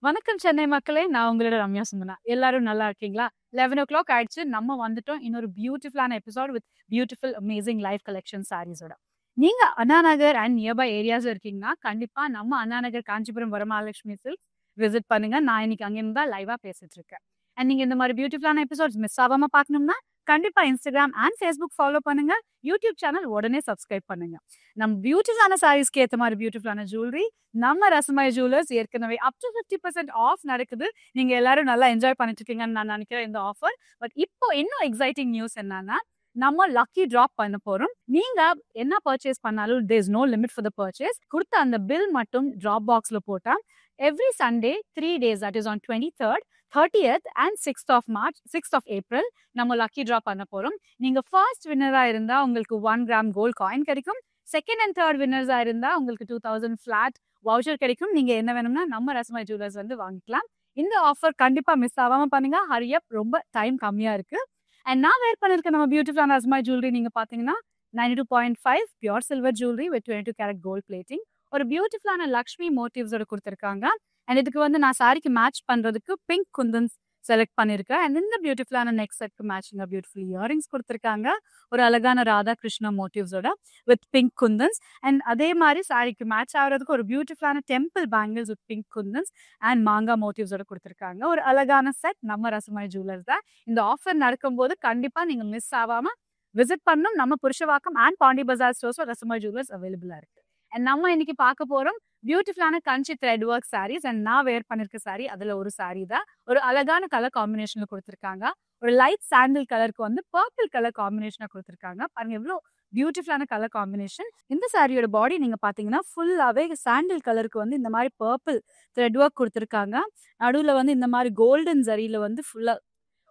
வணக்கம் சென்னை மக்களே! நான் உங்களோட ரம்யா சுமனா. எல்லாரும் நல்லா இருக்கீங்களா? 11:00 ஆயிடுச்சு. நம்ம வந்துட்டோம். இன்னொரு பியூட்டிஃபுல்லான episode with beautiful amazing life collection சாரீஸோட. நீங்க அண்ணா நகர் அண்ட் நியர்பை ஏரியாஸ்ல இருக்கீங்கன்னா, கண்டிப்பா நம்ம அண்ணா நகர் காஞ்சிபுரம் வரமகாலட்சுமி சில்க்ஸ் விசிட் பண்ணுங்க. நான் இன்னைக்கு அங்கிருந்து தான் லைவா பேசிட்டு இருக்கேன். அண்ட் நீங்க இந்த மாரி பியூட்டிஃபுல்லான எபிசோட்ஸ் மிஸ் ஆவாம பார்க்கணும்னா, கண்டிப்பா Instagram அண்ட் Facebook ஃபாலோ பண்ணுங்க. YouTube சேனல் உடனே சப்ஸ்கிரைப் பண்ணுங்க. நம்ம பியூட்டிஃபுல்லான சாரீஸ்க்கு ஏத்த மாரி பியூட்டிஃபுல்லான ஜுவல்லரி நம்ம ரசமாய் ஜுவல்லர்ஸ் ஏற்கனவே அப் டு 50% ஆஃப் நடக்குது. நீங்க எல்லாரும் நல்லா என்ஜாய் பண்ணிட்டு இருக்கீங்கன்னு நான் நினைக்கிறேன் இந்த ஆஃபர். பட் இப்போ இன்னும் எக்ஸைட்டிங் நியூஸ் என்னன்னா, நம்ம லக்கி டிராப் பண்ண போறோம். நீங்க என்ன பர்ச்சேஸ் பண்ணாலும் there is no limit for the purchase. குடுத்த அந்த பில் மட்டும் டிராப் பாக்ஸ்ல போட்டா every Sunday 3 days that is on 23rd 30th and 6th of March 6th of April நம்ம லக்கி டிராப் பண்ண போறோம். நீங்க ஃபர்ஸ்ட் வின்னரா இருந்தா உங்களுக்கு 1 கிராம் கோல்ட் காயின் கிடைக்கும். செகண்ட் அண்ட் தேர்ட் வின்னர்ஸா இருந்தா உங்களுக்கு 2000 ஃபிளாட் வவுச்சர் கிடைக்கும். நீங்க என்ன வேணும்னா நம்ம ரசமாய் ஜுவல்லர்ஸ் வந்து வாங்கிக்கலாம். இந்த ஆஃபர் கண்டிப்பா மிஸ் ஆகாம பண்ணுங்க. ஹரி அப், ரொம்ப டைம் கம்மியா இருக்கு. அண்ட் நான் வேர் பண்ணிருக்க நம்ம பியூட்டிஃபுல்லான ரசமாய் ஜுவல்லரி நீங்க பாத்தீங்கன்னா 92.5 pure silver jewellery with 22 carat gold plating. ஒரு பியூட்டிஃபுல்லான லக்ஷ்மி மோட்டிவ்ஸோட கொடுத்திருக்காங்க. அண்ட் இதுக்கு வந்து நான் சாரிக்கு மேட்ச் பண்றதுக்கு பிங்க் குந்தன்ஸ் செலக்ட் பண்ணிருக்கேன். அண்ட் இந்த பியூட்டிஃபுல்லான நெக் செட்க்கு மேட்சிங்கா பியூட்டிஃபுல் இயரிங்ஸ் கொடுத்திருக்காங்க. ஒரு அழகான ராதா கிருஷ்ணா மோட்டிவ்ஸோட வித் பிங்க் குந்தன்ஸ். அண்ட் அதே மாதிரி சாரிக்கு மேட்ச் ஆகிறதுக்கு ஒரு பியூட்டிஃபுல்லான temple bangles with pink kundans and மாங்கா மோட்டிவ்ஸோட கொடுத்திருக்காங்க. ஒரு அழகான செட் நம்ம ரசமாய் ஜுவல்லர்ஸ் தான். இந்த ஆஃபர் நடக்கும்போது கண்டிப்பா நீங்க மிஸ் ஆகாம விசிட் பண்ணணும். நம்ம புருஷவாக்கம் அண்ட் பாண்டி பஜார் ஸ்டோர்ஸ்ல ரசமாய் ஜுவல்லர்ஸ் அவைலபிளா இருக்கு. அண்ட் நம்ம இன்னைக்கு பார்க்க போறோம் பியூட்டிஃபுல்லான கஞ்சி த்ரெட் ஒர்க் சாரீஸ். அண்ட் நான் வேர் பண்ணிருக்க சாரி அதுல ஒரு சாரி தான். ஒரு அழகான கலர் காம்பினேஷன்ல கொடுத்திருக்காங்க. ஒரு லைட் சாண்டில் கலருக்கு வந்து பர்பிள் கலர் காம்பினேஷனா கொடுத்திருக்காங்க. பாருங்க எவ்வளவு பியூட்டிஃபுல்லான கலர் காம்பினேஷன். இந்த சாரியோட பாடி நீங்க பாத்தீங்கன்னா ஃபுல்லாவே சாண்டில் கலருக்கு வந்து இந்த மாதிரி பர்பிள் த்ரெட் ஒர்க் கொடுத்திருக்காங்க. நடுவுல வந்து இந்த மாதிரி கோல்டன் ஜரியில வந்து ஃபுல்லா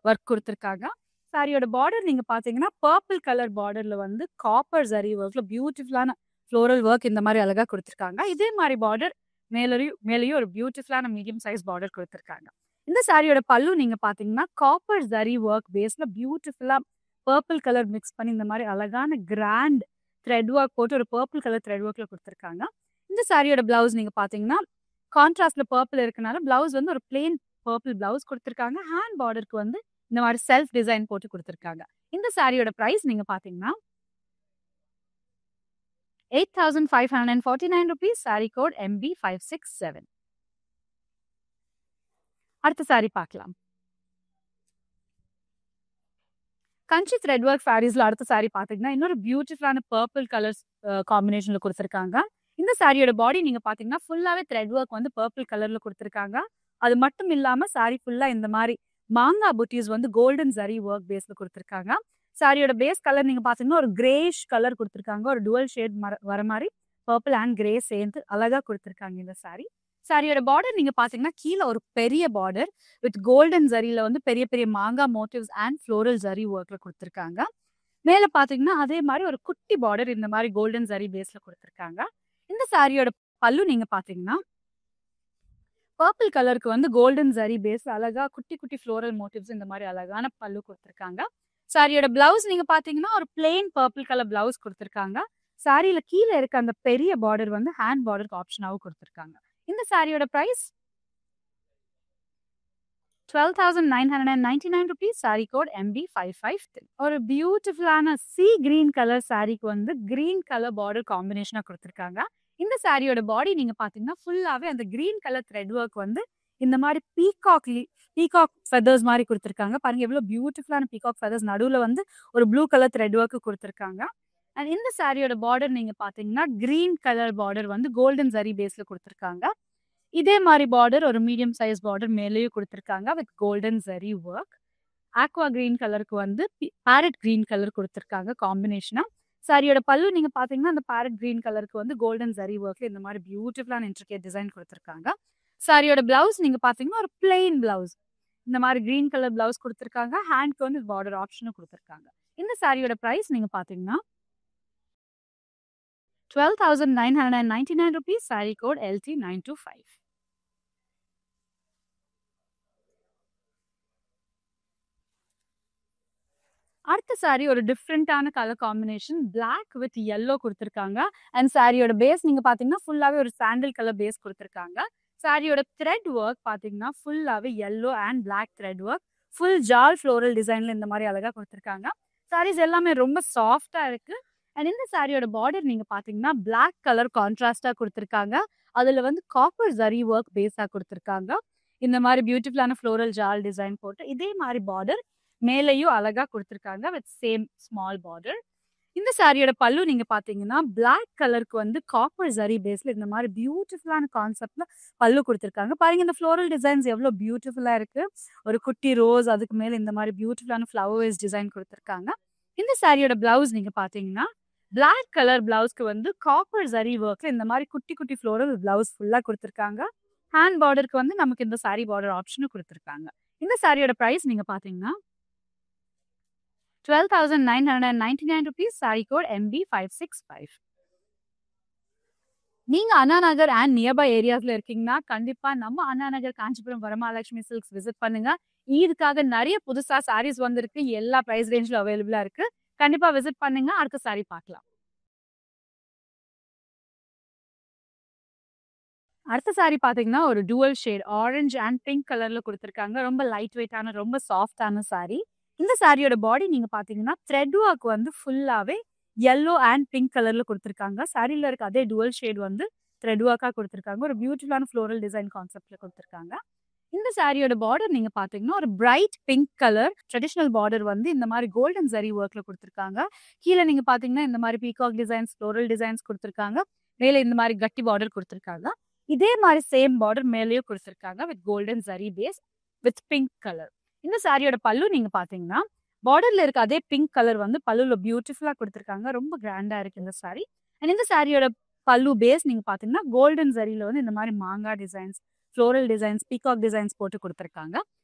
ஒர்க் கொடுத்திருக்காங்க. சாரியோட பார்டர் நீங்க பாத்தீங்கன்னா பர்பிள் கலர் பார்டர்ல வந்து காப்பர் ஜரி ஒர்க்ல பியூட்டிஃபுல்லான ஃப்ளோரல் ஒர்க் இந்த மாதிரி அழகா கொடுத்திருக்காங்க. இதே மாதிரி பார்டர் மேலேயும் ஒரு பியூட்டிஃபுல்லான மீடியம் சைஸ் பார்டர் கொடுத்திருக்காங்க. இந்த சாரியோட பல்லு நீங்க பாத்தீங்கன்னா காப்பர் ஜரி ஒர்க் பேஸ்ல பியூட்டிஃபுல்லா பர்பிள் கலர் மிக்ஸ் பண்ணி இந்த மாதிரி அழகான கிராண்ட் த்ரெட் ஒர்க் போட்டு ஒரு பர்பிள் கலர் த்ரெட் ஒர்க்ல கொடுத்திருக்காங்க. இந்த சாரியோட பிளவுஸ் நீங்க பாத்தீங்கன்னா கான்ட்ராஸ்ட்ல பர்பிள் இருக்கனால பிளவுஸ் வந்து ஒரு பிளெயின் பர்பிள் பிளவுஸ் கொடுத்திருக்காங்க. ஹேண்ட் பார்டருக்கு வந்து இந்த மாதிரி செல்ஃப் டிசைன் போட்டு கொடுத்திருக்காங்க. இந்த சாரியோட பிரைஸ் நீங்க பாத்தீங்கன்னா 8,549 rupees. Sorry code MB567. அடுத்த சாரி பார்க்கலாம். கஞ்சி த்ரெட் ஒர்க் சாரீஸ்ல அடுத்த சாரி பாத்தீங்கன்னா இன்னொரு பியூட்டிஃபுல்லான பர்பிள் கலர்ஸ் காம்பினேஷன்ல கொடுத்திருக்காங்க. இந்த சாரியோட பாடி நீங்க பாத்தீங்கன்னா ஃபுல்லாவே த்ரெட் ஒர்க் வந்து பர்பிள் கலர்ல கொடுத்திருக்காங்க. அது மட்டும் இல்லாம சாரி ஃபுல்லா இந்த மாதிரி மாங்கா புட்டிஸ் வந்து கோல்டன் ஜரி ஒர்க் பேஸ்ல கொடுத்திருக்காங்க. சாரியோட பேஸ் கலர் நீங்க பாத்தீங்கன்னா ஒரு கிரேஷ் கலர் கொடுத்திருக்காங்க. ஒரு டுவல் ஷேட் வர மாதிரி பர்பிள் அண்ட் கிரே சேர்ந்து அழகா கொடுத்திருக்காங்க இந்த சாரி. சாரியோட பார்டர் நீங்க பாத்தீங்கன்னா கீழே ஒரு பெரிய பார்டர் வித் கோல்டன் ஜரியில வந்து பெரிய பெரிய மாங்கா மோட்டிவ்ஸ் அண்ட் ஃப்ளோரல் ஜரி ஒர்க்ல கொடுத்திருக்காங்க. மேல பாத்தீங்கன்னா அதே மாதிரி ஒரு குட்டி பார்டர் இந்த மாதிரி கோல்டன் ஜரி பேஸ்ல கொடுத்திருக்காங்க. இந்த சாரியோட பல்லு நீங்க பாத்தீங்கன்னா பர்பிள் கலருக்கு வந்து கோல்டன் ஜரி பேஸ் அழகா குட்டி குட்டி ஃப்ளோரல் மோட்டிவ்ஸ் இந்த மாதிரி அழகான பல்லு கொடுத்திருக்காங்க. சாரியோட பிளவுஸ் நீங்க பாத்தீங்கன்னா ஒரு பிளெயின் பர்பிள் கலர் பிளவுஸ் கொடுத்திருக்காங்க. சாரியில கீழே இருக்க அந்த பெரிய பார்டர் வந்து ஹேண்ட் பார்டருக்கு ஆப்ஷனாவும் கொடுத்திருக்காங்க. இந்த சாரியோட price 12,999 rupees. Sorry code MB553. ஒரு பியூட்டிஃபுல்லான சி கிரீன் கலர் சாரிக்கு வந்து கிரீன் கலர் பார்டர் காம்பினேஷனா கொடுத்திருக்காங்க. இந்த சாரியோட பாடி நீங்க பாத்தீங்கன்னா ஃபுல்லாவே அந்த கிரீன் கலர் த்ரெட் ஒர்க் வந்து இந்த மாதிரி பீகாக் ஃபெதர்ஸ் மாதிரி கொடுத்திருக்காங்க. பாருங்க எவ்வளவு பியூட்டிஃபுல்லான பீகாக் ஃபெதர்ஸ் நடுவுல வந்து ஒரு ப்ளூ கலர் த்ரெட் ஒர்க் கொடுத்திருக்காங்க. அண்ட் இந்த சாரியோட பார்டர் நீங்க பாத்தீங்கன்னா கிரீன் கலர் பார்டர் வந்து கோல்டன் ஜரி பேஸ்ல கொடுத்திருக்காங்க. இதே மாதிரி பார்டர் ஒரு மீடியம் சைஸ் பார்டர் மேலேயும் கொடுத்திருக்காங்க with golden zari work. Aqua green கலருக்கு வந்து பேரட் கிரீன் கலர் கொடுத்திருக்காங்க காம்பினேஷனா. சாரியோட பல்லு நீங்க பாத்தீங்கன்னா அந்த பேரட் கிரீன் கலருக்கு வந்து கோல்டன் ஜரி ஒர்க்ல இந்த மாதிரி பியூட்டிஃபுல்லான இன்ட்ரிகேட் டிசைன் கொடுத்திருக்காங்க. சாரியோட பிளவுஸ் நீங்க பாத்தீங்கன்னா ஒரு பிளெயின் பிளவுஸ் இந்த மாதிரி கிரீன் கலர் பிளவுஸ் கொடுத்திருக்காங்க. ஹேண்ட்க்கு வந்து பார்டர் ஆப்ஷனும் கொடுத்திருக்காங்க. இந்த சாரியோட பிரைஸ் நீங்க பாத்தீங்கன்னா 12,999 rupees. Sorry code LT925. அடுத்த சாரி ஒரு டிஃப்ரெண்டான colour combination black with yellow கொடுத்திருக்காங்க. அண்ட் சாரியோட பேஸ் நீங்க பாத்தீங்கன்னா ஃபுல்லாவே ஒரு சாண்டில் கலர் பேஸ் கொடுத்திருக்காங்க. சாரியோட த்ரெட் ஒர்க் பாத்தீங்கன்னா ஃபுல்லாவே yellow and black thread work, full jaal floral டிசைன்ல இந்த மாதிரி அழகா கொடுத்துருக்காங்க. சாரீஸ் எல்லாமே ரொம்ப சாஃப்டா இருக்கு. அண்ட் இந்த சாரியோட பார்டர் நீங்க பாத்தீங்கன்னா Black கலர் கான்ட்ராஸ்டா கொடுத்துருக்காங்க. அதுல வந்து காப்பர் ஜரி ஒர்க் பேஸா கொடுத்துருக்காங்க. இந்த மாதிரி பியூட்டிஃபுல்லான ஃப்ளோரல் ஜால் டிசைன் போட்டு இதே மாதிரி பார்டர் மேலேயும் அழகா கொடுத்துருக்காங்க வித் சேம் ஸ்மால் பார்டர். இந்த சாரியோட பல்லு நீங்க பாத்தீங்கன்னா Black கலருக்கு வந்து காப்பர் ஜரி பேஸ்ல இந்த மாதிரி பியூட்டிஃபுல்லான கான்செப்ட்ல பல்லு கொடுத்துருக்காங்க. பாருங்க இந்த ஃப்ளோரல் டிசைன்ஸ் எவ்வளவு பியூட்டிஃபுல்லா இருக்கு. ஒரு குட்டி ரோஸ், அதுக்கு மேல இந்த மாதிரி பியூட்டிஃபுல்லான ஃப்ளவர்ஸ் டிசைன் கொடுத்துருக்காங்க. இந்த சாரியோட பிளவுஸ் நீங்க பாத்தீங்கன்னா Black கலர் பிளவுஸ்க்கு வந்து காப்பர் ஜரி ஒர்க்ல இந்த மாதிரி குட்டி குட்டி ஃப்ளோரல் பிளவுஸ் ஃபுல்லா கொடுத்துருக்காங்க. ஹேண்ட் பார்டருக்கு வந்து நமக்கு இந்த சாரி பார்டர் ஆப்ஷனும் கொடுத்துருக்காங்க. இந்த சாரியோட பிரைஸ் நீங்க பாத்தீங்கன்னா 12,999 rupees. Sorry code MB565. நீங்க அண்ணா நகர் அண்ட் நியர்பை ஏரியாஸ்ல இருக்கீங்கன்னா கண்டிப்பா நம்ம அண்ணா நகர் காஞ்சிபுரம் வரமகாலட்சுமி சில்க்ஸ் விசிட் பண்ணுங்க. இதுக்காக நிறைய புதுசா சாரீஸ் வந்திருக்கு. எல்லா பிரைஸ் ரேஞ்ச்ல அவைலபிளா இருக்கு. கண்டிப்பா விசிட் பண்ணுங்க. அடுத்த சாரி பார்க்கலாம். அடுத்த சாரி பாத்தீங்கன்னா ஒரு dual shade orange and pink கலர்ல கொடுத்துருக்காங்க. ரொம்ப லைட் வெயிட்டான ரொம்ப சாஃப்டான சாரி. இந்த சாரியோட பாடி நீங்க பாத்தீங்கன்னா த்ரெட் ஒர்க் வந்து ஃபுல்லாவே yellow அண்ட் பிங்க் கலர்ல கொடுத்துருக்காங்க. சாரியில இருக்க அதே டூவல் ஷேட் வந்து த்ரெட் ஒர்க்கா கொடுத்துருக்காங்க. ஒரு பியூட்டிஃபுல்லான ஃப்ளோரல் டிசைன் கான்செப்ட்ல கொடுத்துருக்காங்க. இந்த சாரியோட பார்டர் நீங்க பாத்தீங்கன்னா ஒரு bright pink colour traditional border வந்து இந்த மாதிரி கோல்டன் ஜரி ஒர்க்ல கொடுத்துருக்காங்க. கீழே நீங்க பாத்தீங்கன்னா இந்த மாதிரி பீகாக் டிசைன்ஸ் ஃப்ளோரல் டிசைன்ஸ் கொடுத்துருக்காங்க. மேல இந்த மாதிரி கட்டி பார்டர் கொடுத்துருக்காங்க. இதே மாதிரி சேம் பார்டர் மேலேயும் கொடுத்துருக்காங்க with golden zari base with pink colour. இந்த சாரியோட பல்லு நீங்க பாத்தீங்கன்னா பார்டர்ல இருக்க அதே பிங்க் கலர் வந்து பல்லுல பியூட்டிஃபுல்லா கொடுத்துருக்காங்க. ரொம்ப கிராண்டா இருக்கு இந்த சாரி. அண்ட் இந்த சாரியோட பல்லு பேஸ் நீங்க பாத்தீங்கன்னா கோல்டன் ஜரியில வந்து இந்த மாதிரி மாங்காய் designs, floral designs, peacock designs போட்டு கொடுத்துருக்காங்க.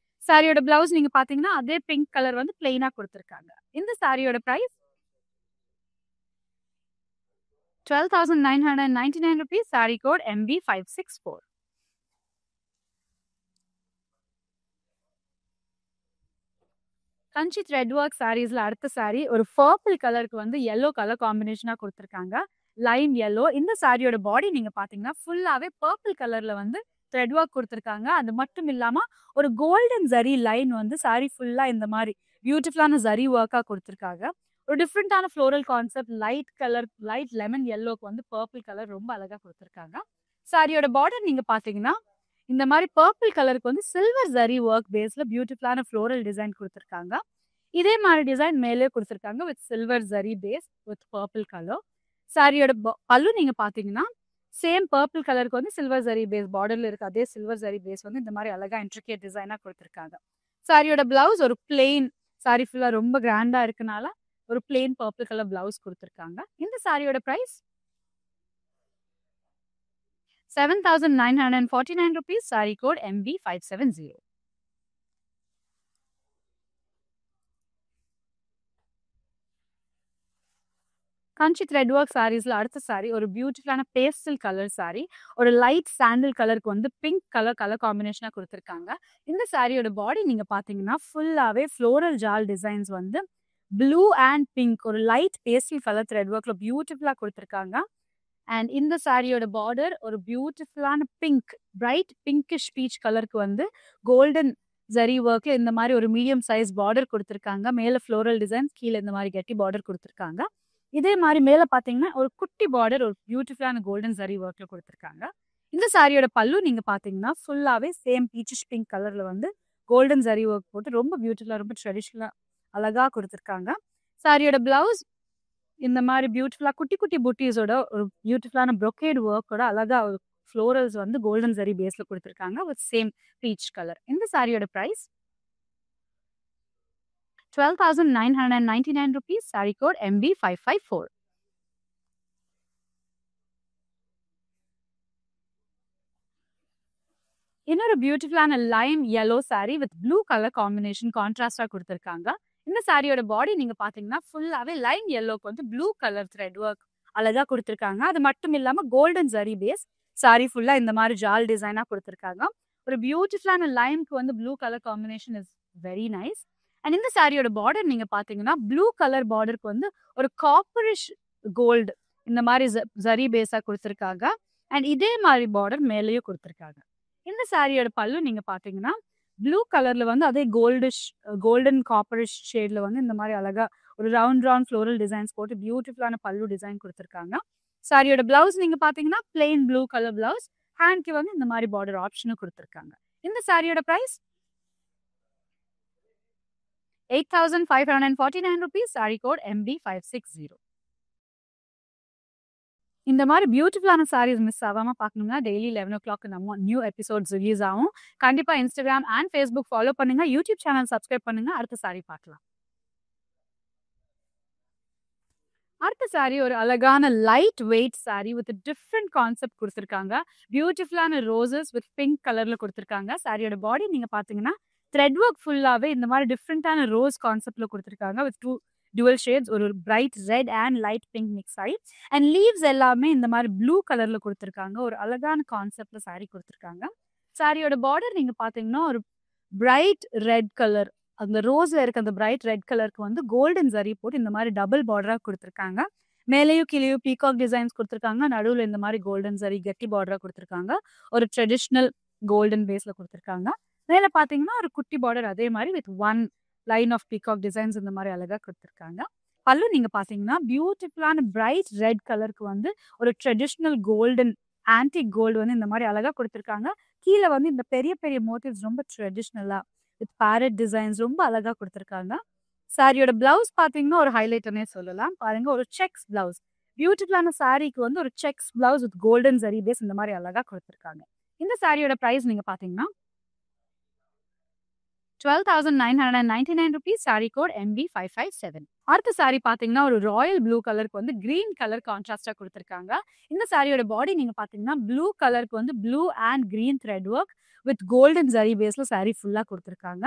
சாரியோட பிளவுஸ் நீங்க பாத்தீங்கன்னா அதே பிங்க் கலர் வந்து பிளெயினா கொடுத்துருக்காங்க. இந்த சாரியோட price 12,999 rupees. Sorry code MB564. கஞ்சி த்ரெட் ஒர்க் சாரீஸ்ல அடுத்த சாரி ஒரு பர்பிள் கலருக்கு வந்து yellow கலர் காம்பினேஷனா கொடுத்துருக்காங்க. Lime yellow. இந்த சாரியோட பாடி நீங்க பாத்தீங்கன்னா ஃபுல்லாவே பர்பிள் கலர்ல வந்து த்ரெட் ஒர்க் கொடுத்துருக்காங்க. அது மட்டும் இல்லாம ஒரு கோல்டன் ஜரி லைன் வந்து சாரி ஃபுல்லா இந்த மாதிரி பியூட்டிஃபுல்லான ஜரி ஒர்க்கா கொடுத்துருக்காங்க. ஒரு டிஃப்ரெண்டான floral concept light colour, light lemon yellowக்கு வந்து பர்பிள் கலர் ரொம்ப அழகா கொடுத்துருக்காங்க. சாரியோட பார்டர் நீங்க பாத்தீங்கன்னா இந்த மாதிரி பர்பிள் கலருக்கு வந்து சில்வர் ஜரி ஒர்க் பேஸ்ல பியூட்டிஃபுல்லான ஃப்ளோரல் டிசைன் கொடுத்துருக்காங்க. இதே மாதிரி டிசைன் மேலே கொடுத்துருக்காங்க with silver zari base with purple colour. சாரியோட பல்லு நீங்க பாத்தீங்கன்னா சேம் பர்பிள் கலருக்கு வந்து சில்வர் ஜரி பேஸ் பார்டர்ல இருக்கு அதே சில்வர் ஜரி பேஸ் வந்து இந்த மாதிரி அழகா இன்ட்ரிகேட் டிசைனா கொடுத்துருக்காங்க. சாரியோட பிளவுஸ் ஒரு பிளெயின், சாரி ஃபுல்லா ரொம்ப கிராண்டா இருக்கனால ஒரு பிளெயின் பர்பிள் கலர் பிளவுஸ் கொடுத்துருக்காங்க. இந்த சாரியோட price 7,949 rupees. Sorry code MB570. கஞ்சி த்ரெட் ஒர்க் சாரீஸ்ல அடுத்த சாரி ஒரு பியூட்டிஃபுல்லான பேஸ்டல் கலர் சாரி. ஒரு லைட் சாண்டில் கலருக்கு வந்து பிங்க் கலர் காம்பினேஷனா கொடுத்துருக்காங்க. இந்த சாரியோட பாடி நீங்க பாத்தீங்கன்னா ஃபுல்லாவே ஃப்ளோரல் ஜால் டிசைன்ஸ் வந்து ப்ளூ அண்ட் பிங்க் ஒரு லைட் பேஸ்டல் கலர் த்ரெட் ஒர்க்ல பியூட்டிஃபுல்லா கொடுத்துருக்காங்க. அண்ட் இந்த சாரியோட பார்டர் ஒரு பியூட்டிஃபுல்லான பிங்க், பிரைட் பிங்கிஷ் பீச் கலருக்கு வந்து கோல்டன் ஜரி ஒர்க்ல இந்த மாதிரி ஒரு மீடியம் சைஸ் பார்டர் கொடுத்துருக்காங்க. மேல ஃப்ளோரல் டிசைன்ஸ், கீழே இந்த மாதிரி கட்டி பார்டர் கொடுத்துருக்காங்க. இதே மாதிரி மேல பாத்தீங்கன்னா ஒரு குட்டி பார்டர் ஒரு பியூட்டிஃபுல்லான கோல்டன் ஜரி ஒர்க்ல கொடுத்துருக்காங்க. இந்த சாரியோட பல்லு நீங்க பாத்தீங்கன்னா ஃபுல்லாவே சேம் பீச்சிஷ் பிங்க் கலர்ல வந்து கோல்டன் ஜரி ஒர்க் போட்டு ரொம்ப பியூட்டிஃபுல்லா ரொம்ப ட்ரெடிஷ்னலா அழகா கொடுத்துருக்காங்க. சாரியோட பிளவுஸ் இந்த மாதிரி பியூட்டிஃபுல்லா குட்டி குட்டி புட்டீஸோட ஒரு பியூட்டிஃபுல்லான brocade ஒர்க்கோட அழகா ஒரு ஃப்ளோரல்ஸ் வந்து கோல்டன் ஜரி பேஸ்ல கொடுத்துருக்காங்க வித் சேம் பீச் கலர். இந்த சாரியோட price 12,999 rupees. Sorry code MB554. இன்னொரு பியூட்டிஃபுல்லான lime yellow sari with blue colour combination கான்ட்ராஸ்டா கொடுத்துருக்காங்க. இந்த சாரியோட பாடி நீங்க பாத்தீங்கன்னா ஃபுல்லாவே லைம் yellowக்கு வந்து ப்ளூ கலர் த்ரெட் ஒர்க் அழகா கொடுத்துருக்காங்க. அது மட்டும் இல்லாம கோல்டன் ஜரி பேஸ் சாரி ஃபுல்லா இந்த மாதிரி ஜால் டிசைனா கொடுத்துருக்காங்க. ஒரு பியூட்டிஃபுல்லான லைம்க்கு வந்து blue colour combination is very nice. And இந்த சாரியோட பார்டர் நீங்க பாத்தீங்கன்னா ப்ளூ கலர் பார்டருக்கு வந்து ஒரு காப்பரிஷ் கோல்டு இந்த மாதிரி ஜரி பேஸா கொடுத்துருக்காங்க. அண்ட் இதே மாதிரி பார்டர் மேலேயும் கொடுத்துருக்காங்க. இந்த சாரியோட பல்லு நீங்க பாத்தீங்கன்னா ப்ளூ கலர்ல வந்து அதே கோல்டன் காப்பரிஷ் ஷேட்ல வந்து இந்த மாதிரி அழகா ஒரு ரவுண்ட் ஃப்ளோரல் டிசைன்ஸ் போட்டு பியூட்டிஃபுல்லான பல்லு டிசைன் கொடுத்துருக்காங்க. சாரியோட பிளவுஸ் நீங்க பாத்தீங்கன்னா பிளெயின் ப்ளூ கலர் பிளவுஸ், ஹேண்ட்க்கு வந்து இந்த மாதிரி பார்டர் ஆப்ஷனும் கொடுத்துருக்காங்க. இந்த சாரியோட price 8,549 rupees. Sorry code MB560. இந்த மாதிரி பியூட்டிஃபுல்லான சாரீஸ் மிஸ் ஆகாம பார்க்கணும்னா டெய்லி 11 o'clock நம்ம நியூ எபிசோட்ஸ் ரிலீஸ் ஆகும். கண்டிப்பா இன்ஸ்டாகிராம் அண்ட் ஃபேஸ்புக் ஃபாலோ பண்ணுங்க. யூடியூப் சேனல் சப்ஸ்கிரைப் பண்ணுங்க. அடுத்த சாரி பார்க்கலாம். அடுத்த சாரி ஒரு அழகான light weight sorry with different concept கொடுத்துருக்காங்க. பியூட்டிஃபுல்லான ரோசஸ் வித் பிங்க் கலர்ல கொடுத்துருக்காங்க. சாரியோட பாடி நீங்க பாத்தீங்கன்னா த்ரெட் ஒர்க் ஃபுல்லாவே இந்த மாதிரி டிஃப்ரெண்டான ரோஸ் கான்செப்ட்ல கொடுத்துருக்காங்க வித் 2 dual shades, ஒரு bright red and light pink mix ஆகி அண்ட் லீவ்ஸ் எல்லாமே இந்த மாதிரி ப்ளூ கலர்ல கொடுத்துருக்காங்க. ஒரு அழகான கான்செப்ட்ல சாரி கொடுத்துருக்காங்க. சாரியோட பார்டர் நீங்க பாத்தீங்கன்னா ஒரு பிரைட் ரெட் கலர், அந்த ரோஸ்ல இருக்க அந்த பிரைட் ரெட் கலருக்கு வந்து கோல்டன் ஜரி போட்டு இந்த மாதிரி டபுள் பார்டரா கொடுத்துருக்காங்க. மேலேயும் கீழேயும் பீகாக் டிசைன்ஸ் கொடுத்துருக்காங்க. நடுவில் இந்த மாதிரி கோல்டன் ஜரி கெட்டி பார்டரா கொடுத்துருக்காங்க. ஒரு ட்ரெடிஷ்னல் கோல்டன் பேஸ்ல கொடுத்துருக்காங்க. மேல பாத்தீங்கன்னா ஒரு குட்டி பார்டர் அதே மாதிரி with 1 line of peacock designs இந்த மாதிரி அழகா கொடுத்துருக்காங்க. பல்லு நீங்க பாத்தீங்கன்னா பியூட்டிஃபுல்லான பிரைட் ரெட் கலருக்கு வந்து ஒரு ட்ரெடிஷ்னல் கோல்டன் ஆன்டிக் கோல்டு வந்து இந்த மாதிரி அழகா கொடுத்துருக்காங்க. கீழே வந்து இந்த பெரிய பெரிய மோட்டிவ்ஸ் ரொம்ப ட்ரெடிஷ்னலா வித் பேரட் டிசைன்ஸ் ரொம்ப அழகா கொடுத்துருக்காங்க. சாரியோட பிளவுஸ் பாத்தீங்கன்னா ஒரு ஹைலைட்டர்னே சொல்லலாம். பாருங்க, ஒரு செக்ஸ் பிளவுஸ், பியூட்டிஃபுல்லான சாரிக்கு வந்து ஒரு checks blouse with golden zari base இந்த மாதிரி அழகா கொடுத்துருக்காங்க. இந்த சாரியோட பிரைஸ் நீங்க பாத்தீங்கன்னா 12,999 rupees. Sorry code MB557. அடுத்த சாரி பாத்தீங்கன்னா ஒரு ராயல் ப்ளூ கலருக்கு வந்து கிரீன் கலர் கான்ட்ராஸ்டா கொடுத்துருக்காங்க. இந்த சாரியோட பாடி நீங்க பாத்தீங்கன்னா ப்ளூ கலருக்கு வந்து blue and green thread work with golden zari பேஸ்ல சாரி ஃபுல்லா கொடுத்துருக்காங்க.